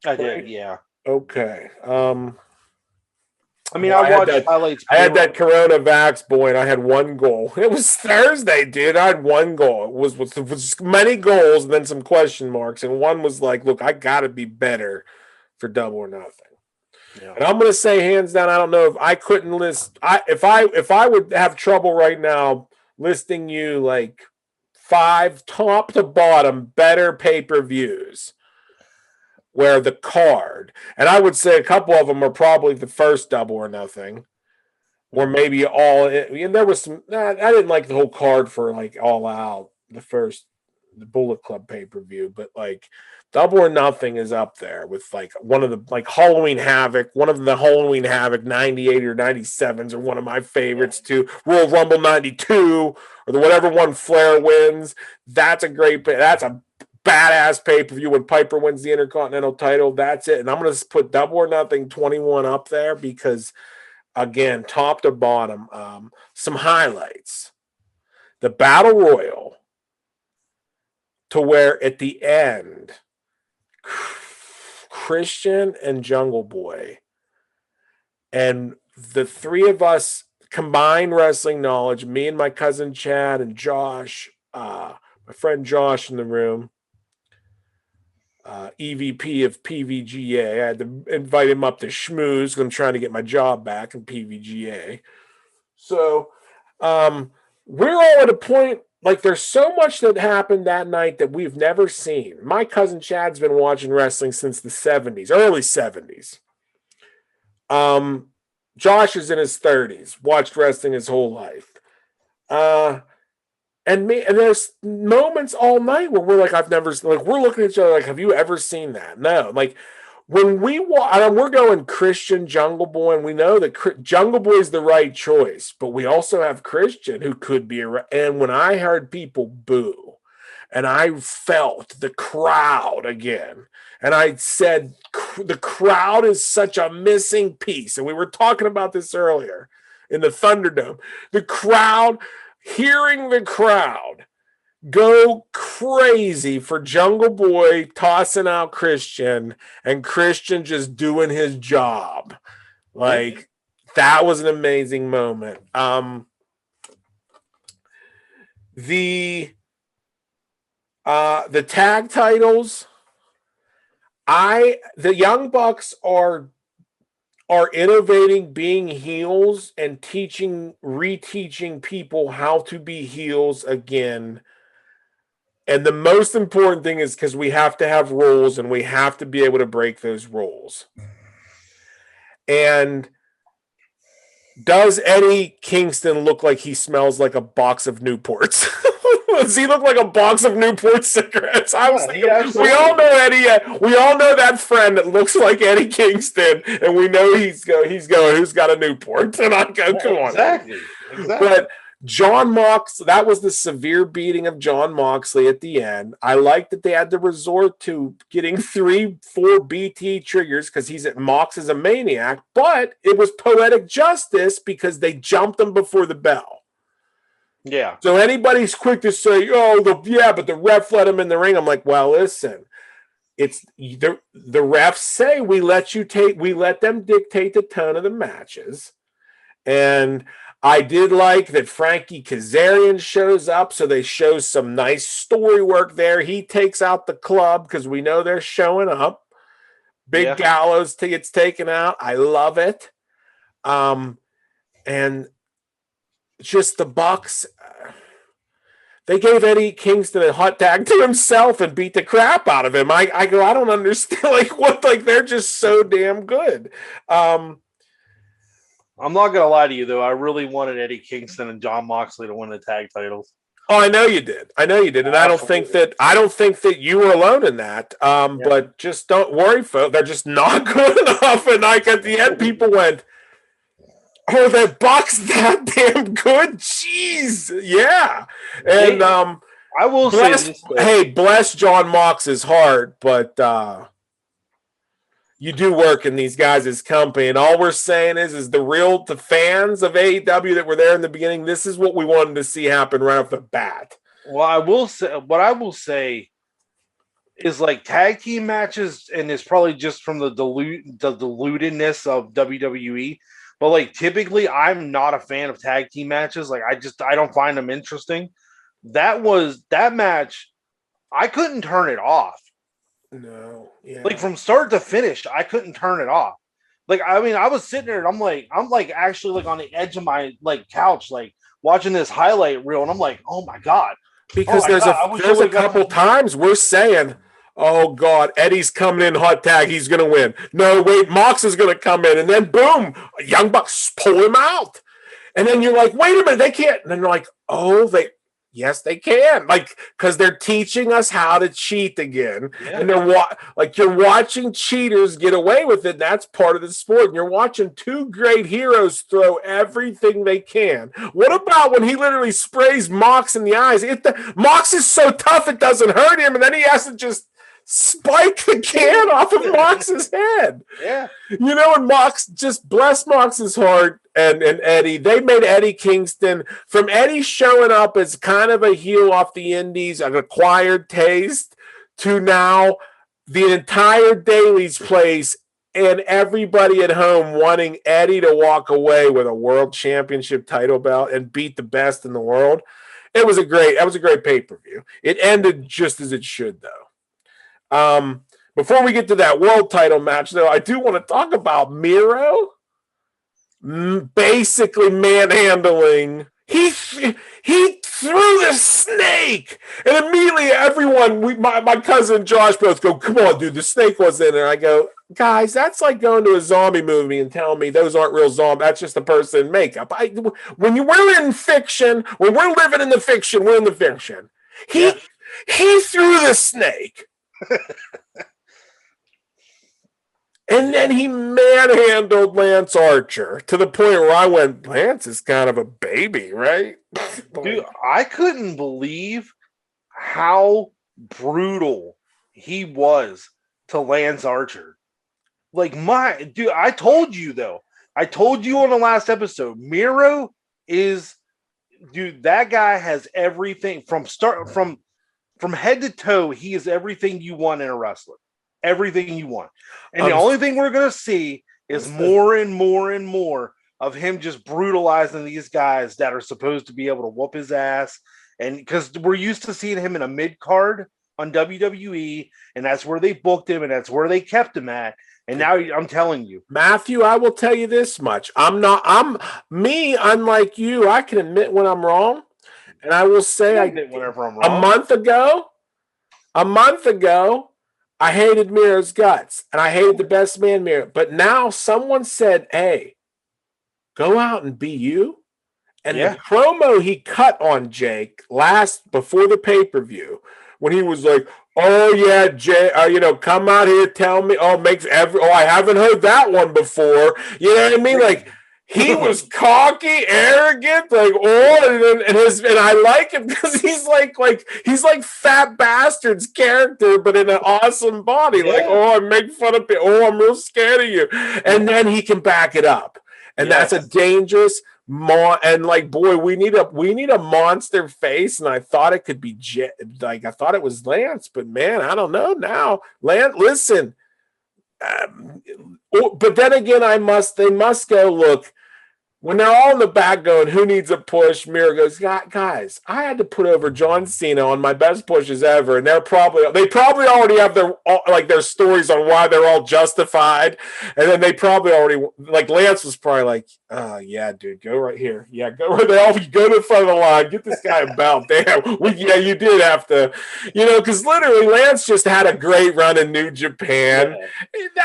I did, yeah. Okay. I mean, I watched highlights. I had that Corona Vax boy, and I had one goal. It was Thursday, dude. I had one goal. It was many goals and then some question marks, and one was like, "Look, I got to be better for Double or Nothing." Yeah. And I'm going to say, hands down, I don't know if I couldn't list. If I would have trouble right now listing you like 5 top to bottom better pay-per-views. Where the card, and I would say a couple of them are probably the first Double or Nothing, or maybe all. And there was some. I didn't like the whole card for like All Out, the Bullet Club pay-per-view, but like Double or Nothing is up there with like one of the like Halloween Havoc, one of the Halloween Havoc 98 or 97s are one of my favorites too. Royal Rumble 92 or the whatever one Flair wins. That's a badass pay-per-view when Piper wins the Intercontinental title. That's it. And I'm going to put Double or Nothing 21 up there because, again, top to bottom, some highlights. The Battle Royal to where at the end, Christian and Jungle Boy and the three of us combined wrestling knowledge, me and my cousin Chad and Josh, my friend Josh in the room, EVP of PVGA. I had to invite him up to schmooze because I'm trying to get my job back in PVGA. So we're all at a point, like there's so much that happened that night that we've never seen. My cousin Chad's been watching wrestling since the 70s, early 70s. Josh is in his 30s, watched wrestling his whole life. And there's moments all night where we're like, we're looking at each other like, have you ever seen that? No. Like when we're going Christian, Jungle Boy, and we know that Jungle Boy is the right choice, but we also have Christian who could be and when I heard people boo and I felt the crowd again, and I said, the crowd is such a missing piece. And we were talking about this earlier in the Thunderdome. The crowd, hearing the crowd go crazy for Jungle Boy tossing out Christian and Christian just doing his job. Like, that was an amazing moment. The tag titles, the Young Bucks are innovating being heels and reteaching people how to be heels again. And the most important thing is because we have to have rules and we have to be able to break those rules. And does Eddie Kingston look like he smells like a box of Newports? Does he look like a box of Newport cigarettes? I was thinking, we all know Eddie. We all know that friend that looks like Eddie Kingston, and we know he's going. Who's got a Newport? And I go, come on, exactly. But John Moxley, that was the severe beating of John Moxley at the end. I like that they had to resort to getting 3-4 BT triggers because Mox is a maniac, but it was poetic justice because they jumped him before the bell. Yeah. So anybody's quick to say, but the ref let him in the ring. I'm like, well, listen, it's the refs say we let them dictate the tone of the matches. And I did like that Frankie Kazarian shows up, so they show some nice story work there. He takes out the club because we know they're showing up. Big Gallows gets taken out. I love it. And just the Bucks, they gave Eddie Kingston a hot tag to himself and beat the crap out of him. I go, I don't understand. They're just so damn good. I'm not gonna lie to you though. I really wanted Eddie Kingston and John Moxley to win the tag titles. Oh, I know you did. And I don't think that you were alone in that. But just don't worry, folks. They're just not good enough. And at the end, people went, "Oh, that Bucks that damn good." Jeez. Yeah. And I will say this. Bless John Mox's heart, but you do work in these guys' company, and all we're saying is the fans of AEW that were there in the beginning, this is what we wanted to see happen right off the bat. Well, I will say is like tag team matches, and it's probably just from the dilutedness of WWE. But like typically, I'm not a fan of tag team matches. Like I don't find them interesting. That match, I couldn't turn it off. No, yeah. Like from start to finish, I couldn't turn it off. Like I mean, I was sitting there and I'm like actually like on the edge of my like couch, like watching this highlight reel, and I'm like, oh my god. Because there's a couple times we're saying, oh God, Eddie's coming in hot tag, he's gonna win. No, wait, Mox is gonna come in, and then boom, Young Bucks pull him out. And then you're like, wait a minute, they can't. And then you're like, yes, they can. Like, because they're teaching us how to cheat again. Yeah. And they're you're watching cheaters get away with it. That's part of the sport. And you're watching two great heroes throw everything they can. What about when he literally sprays Mox in the eyes? Mox is so tough it doesn't hurt him, and then he has to just spike the can off of Mox's head. Yeah. You know, and Mox, just bless Mox's heart and Eddie. They made Eddie Kingston, from Eddie showing up as kind of a heel off the indies, an acquired taste, to now the entire Daily's place and everybody at home wanting Eddie to walk away with a world championship title belt and beat the best in the world. That was a great pay-per-view. It ended just as it should, though. Before we get to that world title match, though, I do want to talk about Miro basically manhandling. He threw the snake, and immediately everyone, my cousin Josh both go, come on, dude, the snake was in there. I go, guys, that's like going to a zombie movie and telling me those aren't real zombies. That's just a person in makeup. We're in fiction, when we're living in the fiction, we're in the fiction. He threw the snake. And then he manhandled Lance Archer to the point where I went, Lance is kind of a baby, right? Dude, I couldn't believe how brutal he was to Lance Archer. Like I told you on the last episode, Miro is, dude, that guy has everything from head to toe. He is everything you want in a wrestler. Everything you want. And the only thing we're going to see is more and more and more of him just brutalizing these guys that are supposed to be able to whoop his ass. And because we're used to seeing him in a mid-card on WWE, and that's where they booked him, and that's where they kept him at. And now I'm telling you, Matthew, I will tell you this much. Unlike you, I can admit when I'm wrong. And I will say, a month ago, I hated Miro's guts, and I hated the best man Miro. But now someone said, hey, go out and be you. And the promo he cut on Jake before the pay-per-view, when he was like, oh, yeah, Jay, come out here, tell me, I haven't heard that one before. You know what I mean? Like, he was cocky, arrogant, and I like him because he's like Fat Bastard's character, but in an awesome body. Yeah. Like, oh, I make fun of people. Oh, I'm real scared of you. And then he can back it up. And that's a dangerous boy, we need a monster face. And I thought it could be I thought it was Lance, but man, I don't know now. Lance, listen. But then again, they must go, look, when they're all in the back going, who needs a push? Miro goes, guys, I had to put over John Cena on my best pushes ever, and they probably already have their stories on why they're all justified, and then they probably already, like, Lance was probably like, yeah, dude, go right here, go right there, go to the front of the line, get this guy a belt. Damn, you did have to, because literally Lance just had a great run in New Japan. Yeah.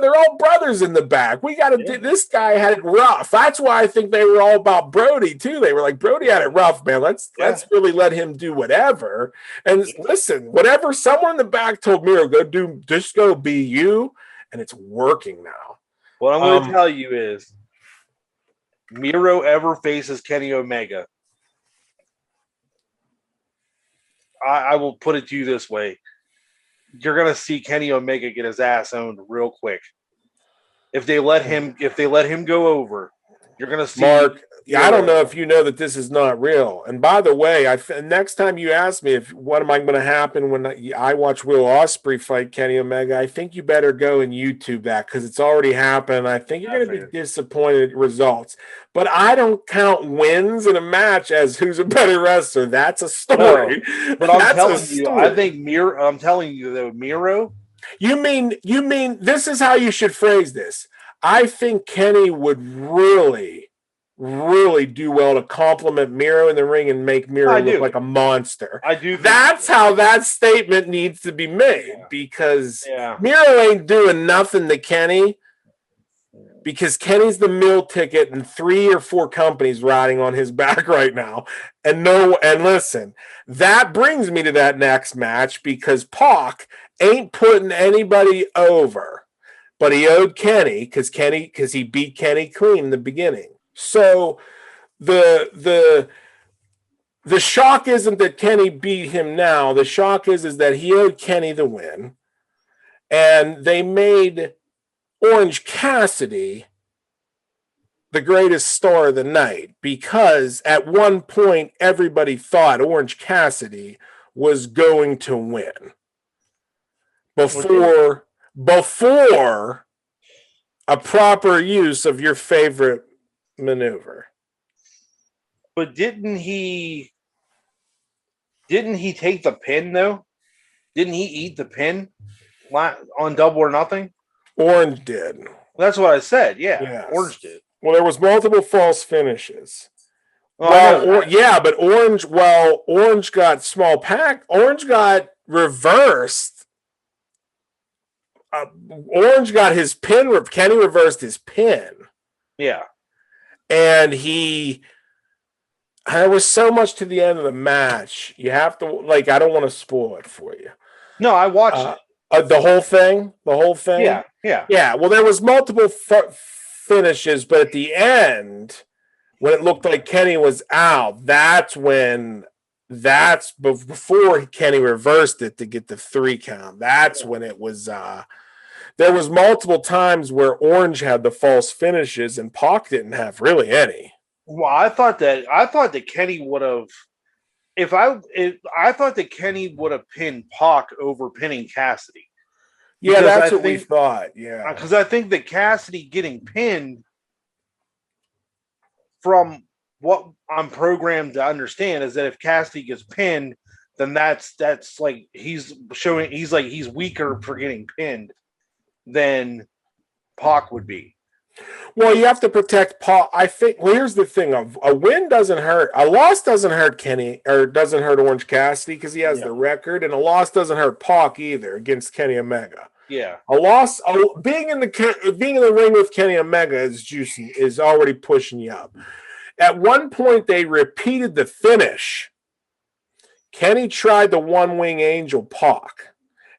They're all brothers in the back. We got to. This guy had it rough. That's why I think they were all about Brody too. They were like, Brody had it rough, man. Let's really let him do whatever. And listen, whatever someone in the back told Miro, just go be you, and it's working now. What I'm going to tell you is, Miro ever faces Kenny Omega, I will put it to you this way. You're going to see Kenny Omega get his ass owned real quick. If they let him go over, you're going to see Mark. I don't know if you know that this is not real. And by the way, next time you ask me what am I going to happen when I watch Will Ospreay fight Kenny Omega, I think you better go and YouTube that because it's already happened. I think you're going to be disappointed at results. But I don't count wins in a match as who's a better wrestler. That's a story. No, but I'm telling you, I think I'm telling you though, Miro. You mean this is how you should phrase this. I think Kenny would really do well to compliment Miro in the ring and make Miro look like a monster. I do. That's how that statement needs to be made because Miro ain't doing nothing to Kenny because Kenny's the meal ticket and 3 or 4 companies riding on his back right now. And listen, that brings me to that next match because Pac ain't putting anybody over, but he owed Kenny because he beat Kenny clean in the beginning. So the shock isn't that Kenny beat him now. The shock is that he owed Kenny the win. And they made Orange Cassidy the greatest star of the night because at one point everybody thought Orange Cassidy was going to win. Before a proper use of your favorite maneuver. But didn't he take the pin though? Didn't he eat the pin on Double or Nothing? Orange did. That's what I said. Yeah, yes. Orange did. Well, there was multiple false finishes. But Orange got small pack. Orange got reversed. Orange got his pin. Kenny reversed his pin. Yeah. And there was so much to the end of the match. You have to, I don't want to spoil it for you. No, I watched it. The whole thing? Yeah. Yeah, well, there was multiple finishes, but at the end, when it looked like Kenny was out, that's before Kenny reversed it to get the 3 count. That's when it was, there was multiple times where Orange had the false finishes and Pac didn't have really any. Well, I thought that Kenny would have, I thought that Kenny would have pinned Pac over pinning Cassidy. Yeah, that's what we thought. Yeah, because I think that Cassidy getting pinned, from what I'm programmed to understand, is that if Cassidy gets pinned, then that's like he's weaker for getting pinned than Pac would be. Well, you have to protect Pac. I think. Well, here's the thing: a win doesn't hurt. A loss doesn't hurt Kenny, or doesn't hurt Orange Cassidy because he has the record, and a loss doesn't hurt Pac either against Kenny Omega. Yeah, a loss, being in the ring with Kenny Omega is already pushing you up. At one point, they repeated the finish. Kenny tried the one-wing angel Pac,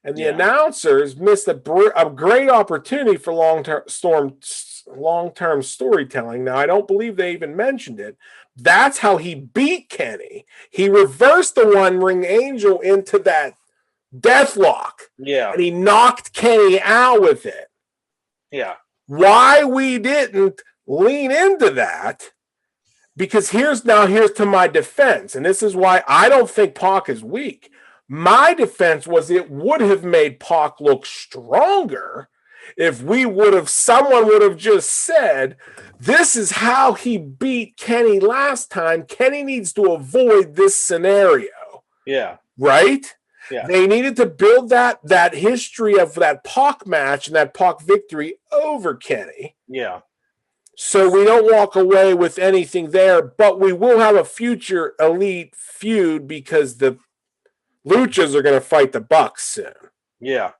and the announcers missed a great opportunity for long-term storytelling. Now, I don't believe they even mentioned it. That's how he beat Kenny. He reversed the one-ring angel into that deathlock. Yeah. And he knocked Kenny out with it. Yeah. Why we didn't lean into that, because here's to my defense, and this is why I don't think Pac is weak. My defense was it would have made Pac look stronger if someone would have just said, this is how he beat Kenny last time. Kenny needs to avoid this scenario. Yeah. Right? Yeah. They needed to build that history of that Pac match and that Pac victory over Kenny. Yeah. So we don't walk away with anything there, but we will have a future elite feud because the Luchas are going to fight the Bucks soon. Yeah.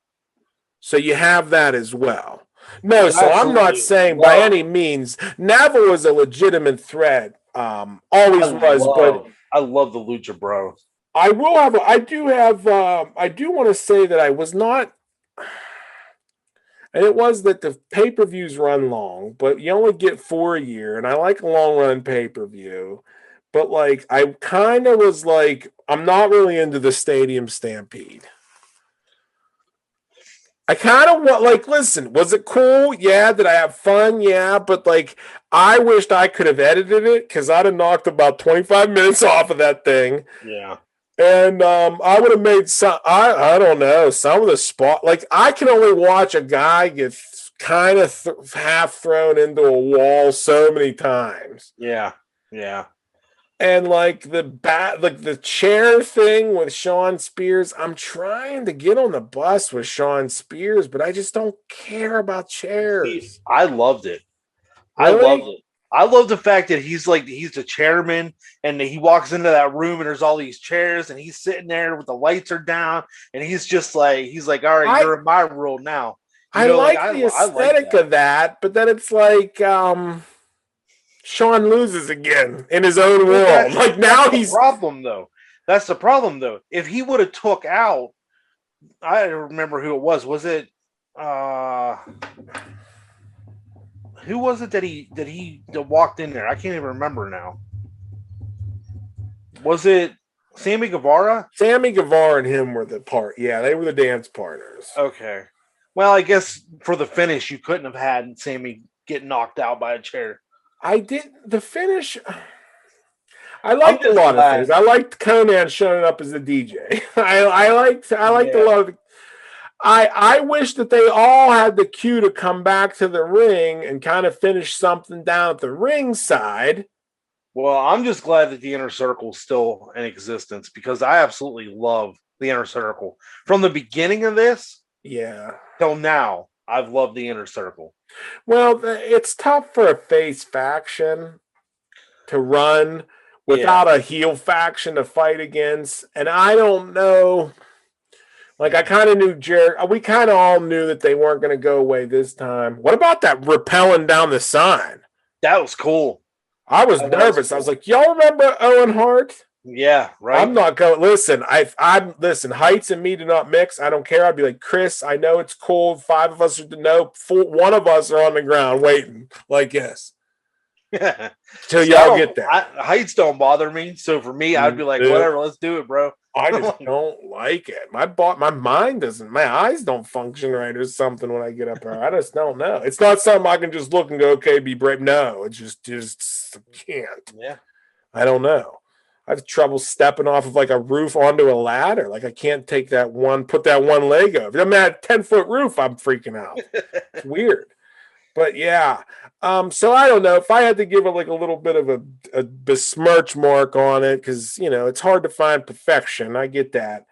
So you have that as well. No, so I'm not saying by any means Neville is a legitimate threat. Always was, but I love the Lucha Bros. I do want to say that I was not, and it was that the pay-per-views run long, but you only get 4 a year, and I like a long-run pay-per-view. but like I kind of was like, I'm not really into the Stadium Stampede. I kind of want, like, listen, was it cool? Yeah. Did I have fun? Yeah. But like, I wished I could have edited it because I'd have knocked about 25 minutes off of that thing. Yeah. And I would have made some, I don't know, some of the spot. Like, I can only watch a guy get kind of half thrown into a wall so many times. Yeah. Yeah. And like the chair thing with Shawn Spears, I'm trying to get on the bus with Shawn Spears, but I just don't care about chairs. I loved it. Really? I loved it. I love the fact that he's the chairman, and he walks into that room and there's all these chairs, and he's sitting there with the lights are down, and he's like, all right, you're in my role now. I like the aesthetic of that, but then it's like Shawn loses again in his own world. Like now he's problem though. That's the problem though. If he would have took out, I don't remember who it was. Was it who was it that walked in there? I can't even remember now. Was it Sammy Guevara? Sammy Guevara and him were the part. Yeah, they were the dance partners. Okay. Well, I guess for the finish, you couldn't have had Sammy get knocked out by a chair. I did the finish. I liked a lot of things. I liked Conan showing up as a DJ. I liked a lot of. I wish that they all had the cue to come back to the ring and kind of finish something down at the ring side. Well, I'm just glad that the Inner Circle is still in existence because I absolutely love the Inner Circle. From the beginning of this, till now, I've loved the Inner Circle. Well, it's tough for a face faction to run without a heel faction to fight against. And I don't know. Like, I kind of knew we kind of all knew that they weren't going to go away this time. What about that rappelling down the sign? That was cool. I was nervous. I was like, y'all remember Owen Hart? Yeah, right. I'm not going. Listen, listen. Heights and me do not mix. I don't care. I'd be like, Chris, I know it's cold. 5 of us are one of us are on the ground waiting. Like, yes. Till y'all get there. Heights don't bother me. So for me, I'd be like, whatever, let's do it, bro. I just don't like it. My mind doesn't. My eyes don't function right or something when I get up there. I just don't know. It's not something I can just look and go, okay, be brave. No, it's just can't. Yeah. I don't know. I have trouble stepping off of like a roof onto a ladder. Like I can't put that one leg over. I'm at a 10-foot roof. I'm freaking out. It's weird. But yeah. So I don't know if I had to give it like a little bit of a besmirch mark on it, because it's hard to find perfection. I get that.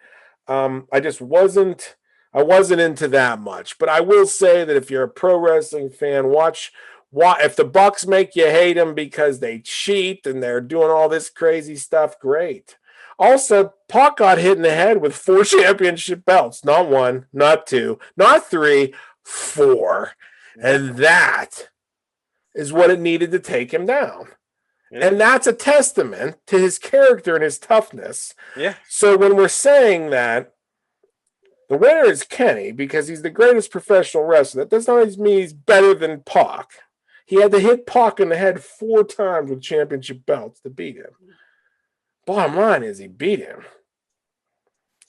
I just wasn't into that much. But I will say that if you're a pro wrestling fan, watch if the Bucks make you hate them because they cheat and they're doing all this crazy stuff, great. Also, Pac got hit in the head with 4 championship belts. Not 1, not 2, not 3, 4. And that is what it needed to take him down. Yeah. And that's a testament to his character and his toughness. Yeah. So when we're saying that the winner is Kenny because he's the greatest professional wrestler, that does not mean he's better than Pac. He had to hit Pac in the head 4 times with championship belts to beat him. Bottom line is he beat him.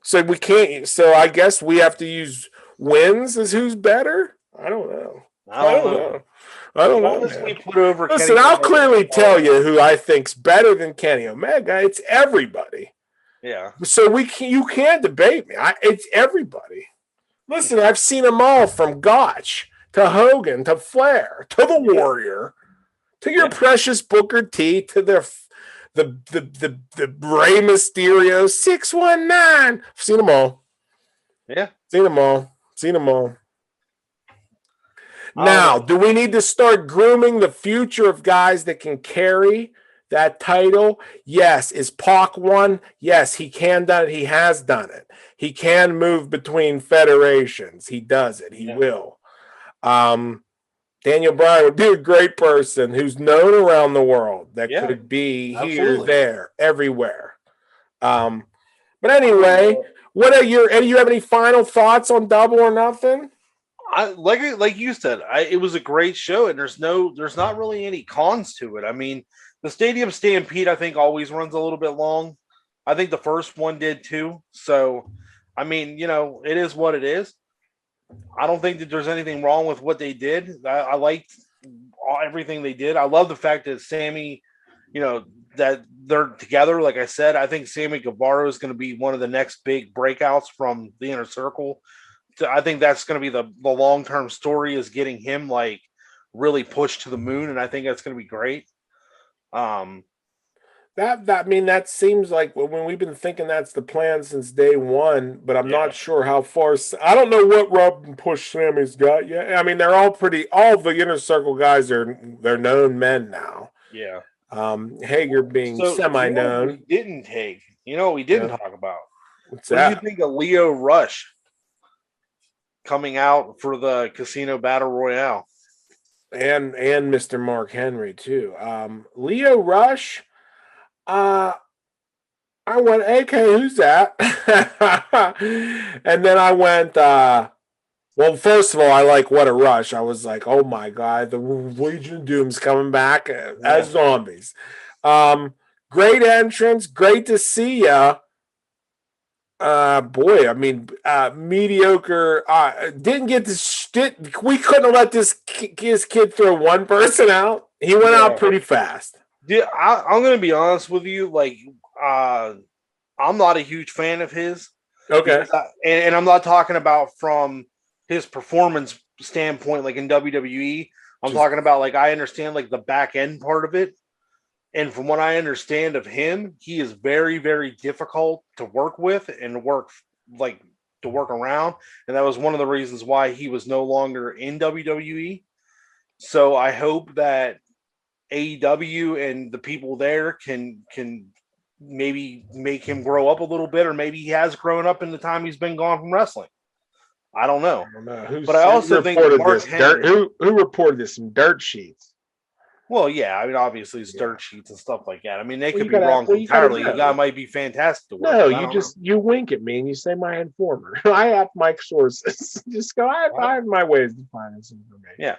So we can't. So I guess we have to use wins as who's better. I don't know. I don't know. Listen, I'll clearly tell you who I think's better than Kenny Omega. It's everybody. Yeah. So you can't debate me. It's everybody. Listen, I've seen them all from Gotch to Hogan to Flair to the Warrior to your precious Booker T to the Rey Mysterio 619. I've seen them all. Yeah. Seen them all. Now, do we need to start grooming the future of guys that can carry that title? Yes. Is Pac one? Yes, he can do it. He has done it. He can move between federations. He does it. He will. Daniel Bryan would be a great person who's known around the world that could be here, there, everywhere. But anyway, do you have any final thoughts on Double or Nothing? Like you said, it was a great show, and there's not really any cons to it. I mean, The Stadium Stampede, I think, always runs a little bit long. I think the first one did too. So, I mean, it is what it is. I don't think that there's anything wrong with what they did. I liked everything they did. I love the fact that Sammy, that they're together. Like I said, I think Sammy Guevara is going to be one of the next big breakouts from the Inner Circle. So I think that's going to be the long-term story, is getting him like really pushed to the moon. And I think that's going to be great. That seems like when we've been thinking that's the plan since day one, but I'm not sure how far. I don't know what rub and push Sammy's got yet. I mean, they're all the Inner Circle guys they're known men now. Yeah. Hager being semi-known. We didn't take. We didn't talk about. What do you think of Leo Rush coming out for the Casino Battle Royale? And Mr. Mark Henry too. Leo Rush. I went, okay, who's that? And then I went, well, first of all, I like What a Rush. I was like, oh my God, the Legion of Doom's coming back as zombies. Great entrance, great to see ya. Boy, I mean, mediocre. Didn't get this. We couldn't have let this kid throw one person out. He went out pretty fast. Yeah, I'm going to be honest with you. Like, I'm not a huge fan of his. Okay. And I'm not talking about from his performance standpoint, like in WWE. I'm talking about, like, I understand, like, the back end part of it. And from what I understand of him, he is very, very difficult to work with and to work around. And that was one of the reasons why he was no longer in WWE. So I hope that AEW and the people there can maybe make him grow up a little bit, or maybe he has grown up in the time he's been gone from wrestling. I don't know. But I also think Mark Henry, who reported this? Some dirt sheets. Well, yeah, I mean, obviously it's dirt sheets and stuff like that. I mean, they could be wrong entirely. The guy might be fantastic to work with. You wink at me and you say my informer. I have my sources. Just go, I have my ways to find this information. Yeah.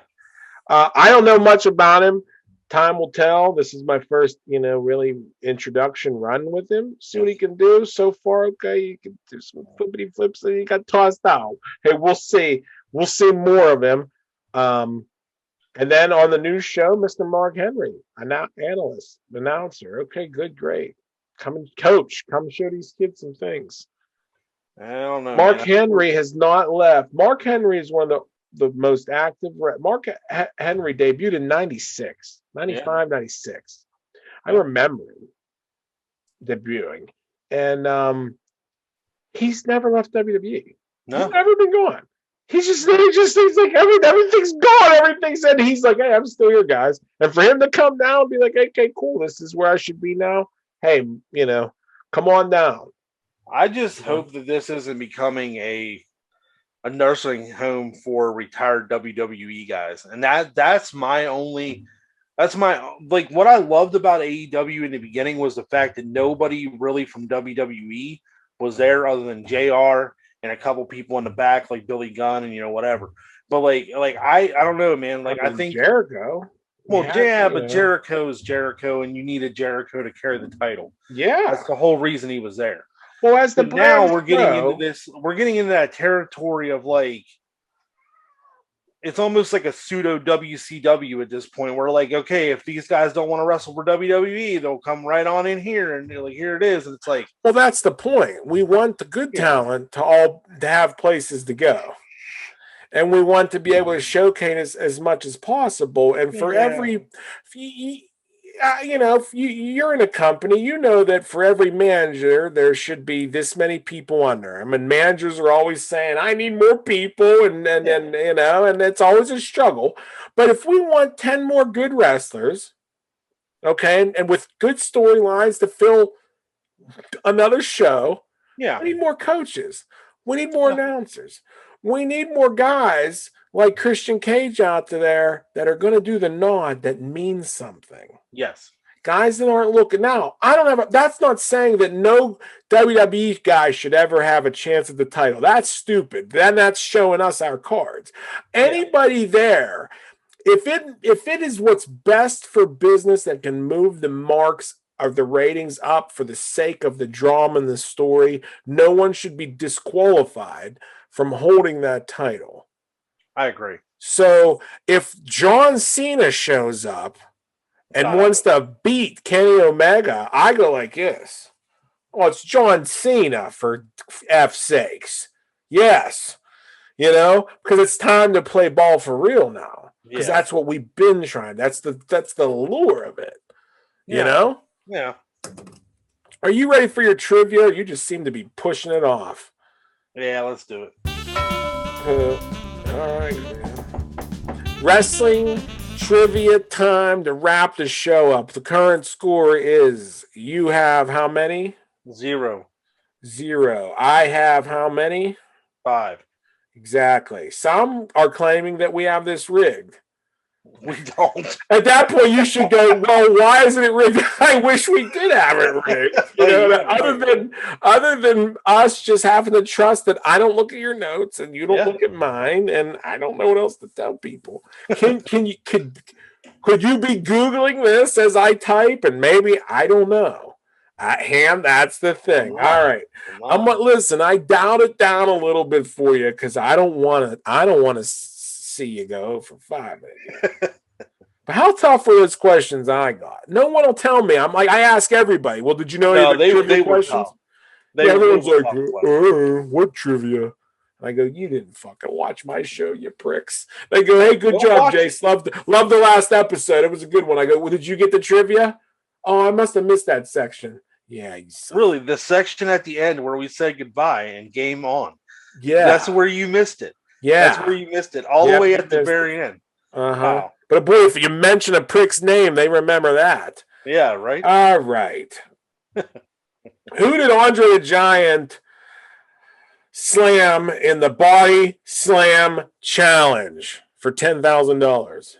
I don't know much about him. Time will tell. This is my first, really introduction run with him. See what he can do. So far, okay, you can do some flippity flips and he got tossed out. Hey, we'll see. We'll see more of him. And then on the news show, Mr. Mark Henry, announcer. Okay, good, great. Come and coach. Come show these kids some things. I don't know. Mark Henry has not left. Mark Henry is one of the most active. Mark Henry debuted in 96, 95, 96. I remember him debuting. And he's never left WWE. No. He's never been gone. He's like everything's gone. Everything's said. He's like, hey, I'm still here, guys. And for him to come down and be like, okay, cool, this is where I should be now. Hey, come on down. I just hope that this isn't becoming a nursing home for retired WWE guys. And that's my what I loved about AEW in the beginning was the fact that nobody really from WWE was there other than JR and a couple people in the back like Billy Gunn and whatever. But like I don't know, man. Like I think Jericho. Well, but Jericho is Jericho, and you need a Jericho to carry the title. Yeah, that's the whole reason he was there. Well, now we're getting into this. We're getting into that territory of like, it's almost like a pseudo WCW at this point. Where like, okay, if these guys don't want to wrestle for WWE, they'll come right on in here, and they're like, here it is. And it's like, well, that's the point. We want the good talent to have places to go, and we want to be able to showcase as much as possible. And for if you're in a company, that for every manager, there should be this many people under him. And managers are always saying, I need more people. And it's always a struggle. But if we want 10 more good wrestlers, okay, and with good storylines to fill another show, we need more coaches. We need more announcers. We need more guys like Christian Cage out there that are going to do the nod that means something. Yes. Guys that aren't looking. Now, that's not saying that no WWE guy should ever have a chance at the title. That's stupid. Then that's showing us our cards. Anybody there if it is what's best for business that can move the marks of the ratings up for the sake of the drama and the story, no one should be disqualified from holding that title. I agree. So if John Cena shows up and wants to beat Kenny Omega, I go like this. Oh, it's John Cena, for F's sakes. Yes. Because it's time to play ball for real now. Because that's what we've been trying. That's the lure of it. Yeah. Are you ready for your trivia? You just seem to be pushing it off. Yeah, let's do it. All right, man. Wrestling trivia time to wrap the show up. The current score is you have how many? 0. I have how many? 5. Exactly. Some are claiming that we have this rigged. We don't. At that point, you should go, well, why isn't it rigged? I wish we did have it rigged. Other than us just having to trust that I don't look at your notes and you don't look at mine, and I don't know what else to tell people. Could you be Googling this as I type? And maybe, I don't know. Ham, that's the thing. All right. Listen, I doubt it down a little bit for you because I don't want to see you go for 5 minutes. But how tough were those questions I got? No one will tell me. I'm like, I ask everybody. Well, did you know any of the trivia questions? Everyone's like, what trivia? And I go, you didn't fucking watch my show, you pricks. They go, hey, good job, Jace. Loved the last episode. It was a good one. I go, well, did you get the trivia? Oh, I must have missed that section. Yeah, you suck. Really, the section at the end where we said goodbye and game on. Yeah. That's where you missed it. Yeah. That's where you missed it. All the way at the very end. Uh-huh. Wow. But boy, if you mention a prick's name, they remember that. Yeah, right? All right. Who did Andre the Giant slam in the Body Slam Challenge for $10,000?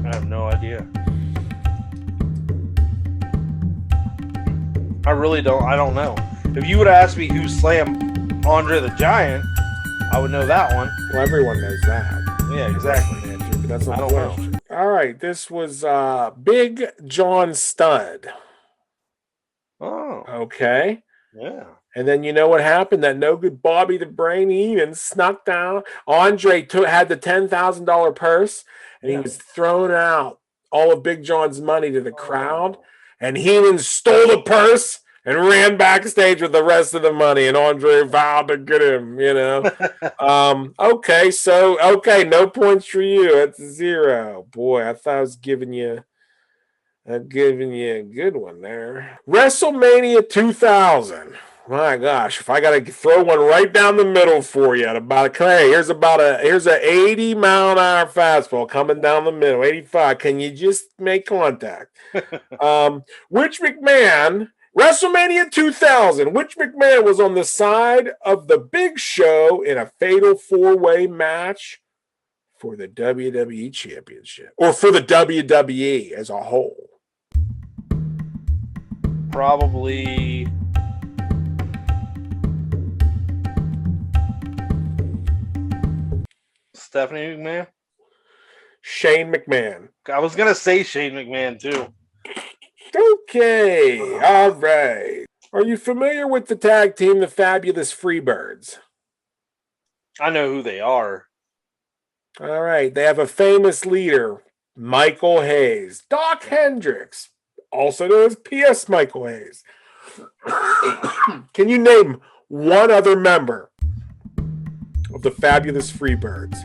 I have no idea. I really don't. I don't know. If you would have asked me who slammed Andre the Giant, I would know that one. Well, everyone knows that. Yeah, exactly. But that's not the question. Know. All right, this was Big John Studd. Oh. Okay. Yeah. And then you know what happened? That no good Bobby the Brain Heenan snuck down. Andre had the $10,000 purse, and he was throwing out all of Big John's money to the crowd. And Heenan stole the purse and ran backstage with the rest of the money. And Andre vowed to get him, Okay, no points for you. That's 0. Boy, I thought I was giving you a good one there. WrestleMania 2000. My gosh, if I got to throw one right down the middle for you, here's an 80 mile an hour fastball coming down the middle, 85. Can you just make contact? Which McMahon, WrestleMania 2000, which McMahon was on the side of the Big Show in a fatal 4-way match for the WWE Championship, or for the WWE as a whole? Probably Stephanie McMahon? Shane McMahon. I was going to say Shane McMahon, too. Okay. All right. Are you familiar with the tag team, the Fabulous Freebirds? I know who they are. All right. They have a famous leader, Michael Hayes. Doc Hendricks, also known as P.S. Michael Hayes. Can you name one other member of the Fabulous Freebirds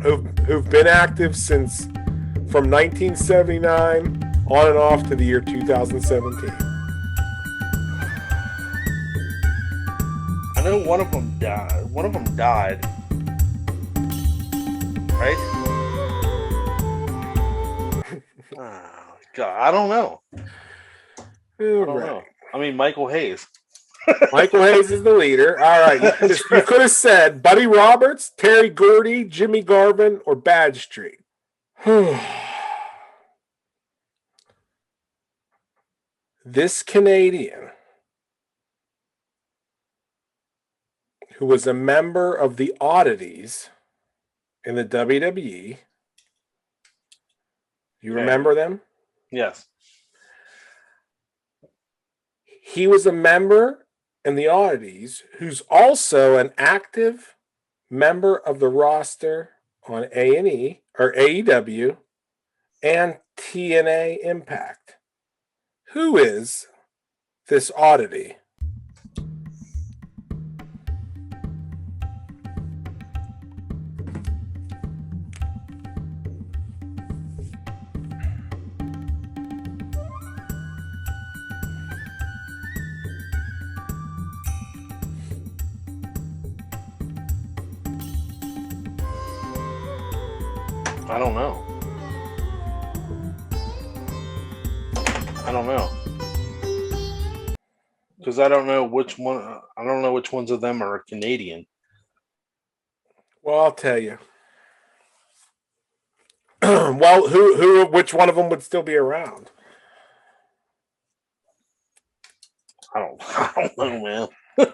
who've been active from 1979 on and off to the year 2017? I know one of them died. Right? Oh, God, I don't know. I don't know. I mean, Michael Hayes. Michael Hayes is the leader. All right. You could have said Buddy Roberts, Terry Gordy, Jimmy Garvin, or Bad Street. This Canadian who was a member of the Oddities in the WWE. You remember them? Yes. He was a member in the Oddities who's also an active member of the roster on A&E or AEW and TNA Impact. Who is this oddity? I don't know. Because I don't know which one. I don't know which ones of them are Canadian. Well, I'll tell you. Well, which one of them would still be around? I don't know, man. I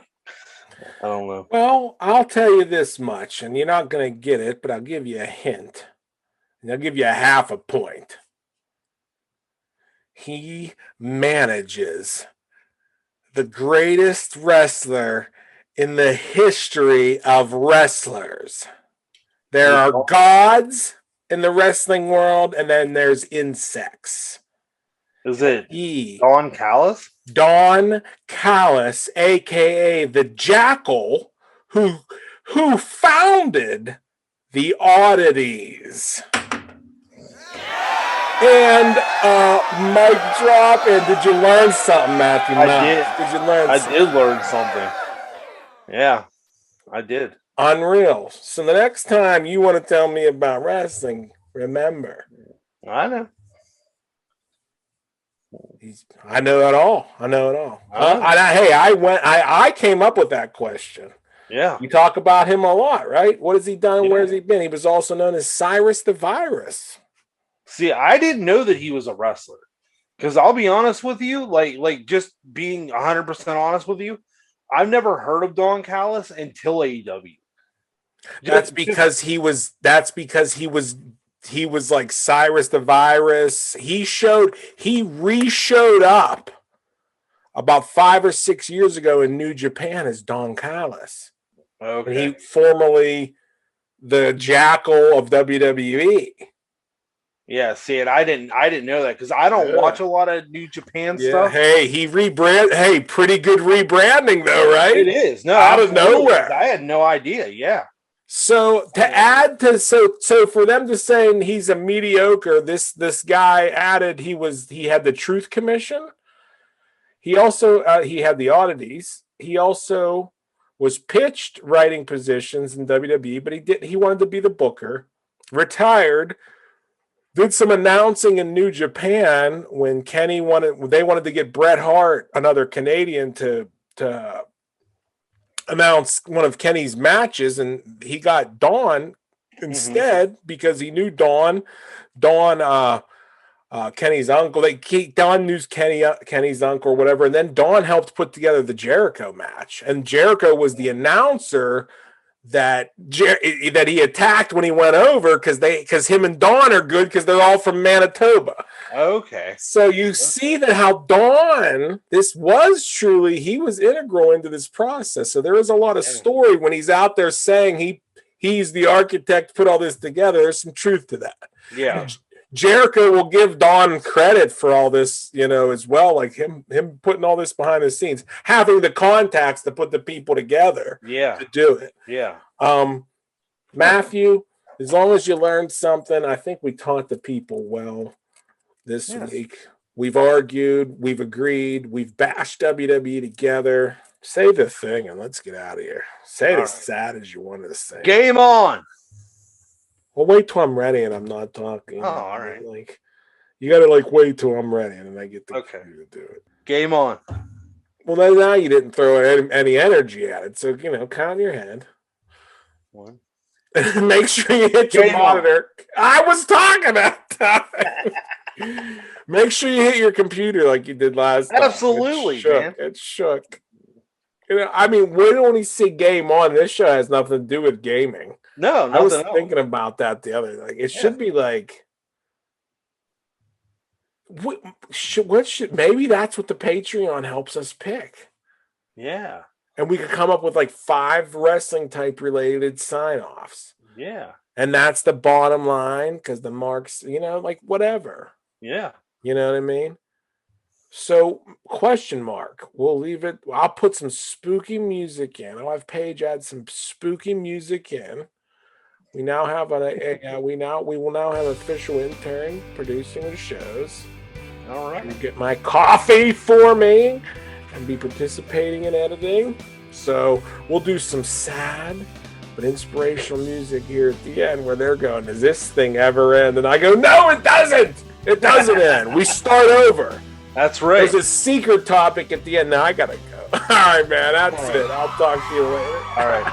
don't know. Well, I'll tell you this much, and you're not going to get it, but I'll give you a hint. And I'll give you a half a point. He manages the greatest wrestler in the history of wrestlers. There are gods in the wrestling world, and then there's insects. Is it Don Callis? Don Callis, a.k.a. the Jackal, who founded the Oddities. And mic drop. And did you learn something, Matthew? I did learn something. Yeah, I did. Unreal. So the next time you want to tell me about wrestling, remember. I know. I know it all. I came up with that question. Yeah. You talk about him a lot, right? What has he done? Yeah. Where has he been? He was also known as Cyrus the Virus. See, I didn't know that he was a wrestler. Because I'll be honest with you, like just being 100% honest with you, I've never heard of Don Callis until AEW. That's because he was like Cyrus the Virus. He re-showed up about 5 or 6 years ago in New Japan as Don Callis. Okay. And he formerly the Jackal of WWE. Yeah, see it. I didn't know that because I don't watch a lot of New Japan stuff. Hey, pretty good rebranding though, right? It is. No, out of nowhere. I had no idea. Yeah. So add to for them to say he's a mediocre, this guy added he had the Truth Commission. He also he had the Oddities. He also was pitched writing positions in WWE, but he wanted to be the booker. Retired. Did some announcing in New Japan when they wanted to get Bret Hart, another Canadian, to announce one of Kenny's matches, and he got Don instead because he knew Don, Kenny's uncle. Don knew Kenny's uncle or whatever, and then Don helped put together the Jericho match, and Jericho was the announcer that he attacked when he went over because him and Don are good because they're all from Manitoba. Okay. So you see that how Don, this was truly, he was integral into this process. So there is a lot of story when he's out there saying he's the architect, put all this together. There's some truth to that. Yeah. Jericho will give Don credit for all this, as well, like him putting all this behind the scenes, having the contacts to put the people together to do it. Yeah. Matthew, as long as you learned something, I think we taught the people well this week. We've argued, we've agreed, we've bashed WWE together. Say the thing and let's get out of here. Say it as sad as you wanted to say. Game on. Well, wait till I'm ready and I'm not talking. Oh, all right. You got to wait till I'm ready and then I get the computer to do it. Game on. Well, now you didn't throw any energy at it, so count your head. 1. Make sure you hit your monitor. I was talking that time. Make sure you hit your computer like you did last time. Absolutely, man. It shook. You know, I mean, we only see game on. This show has nothing to do with gaming. No, I was nothing else. thinking about that the other. Like, it should be like, what should maybe that's what the Patreon helps us pick. Yeah. And we could come up with like 5 wrestling type related sign-offs. Yeah. And that's the bottom line because the marks, you know, like whatever. Yeah. You know what I mean? So, question mark. We'll leave it. I'll put some spooky music in. I'll have Paige add some spooky music in. We now have we will now have an official intern producing the shows. All right. I'll get my coffee for me and be participating in editing. So we'll do some sad but inspirational music here at the end where they're going, does this thing ever end? And I go, no, it doesn't. It doesn't end. We start over. That's right. There's a secret topic at the end. Now I got to go. All right, man. That's it. I'll talk to you later. All right.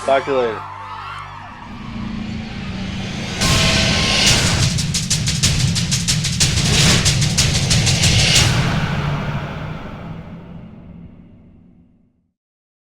Talk to you later.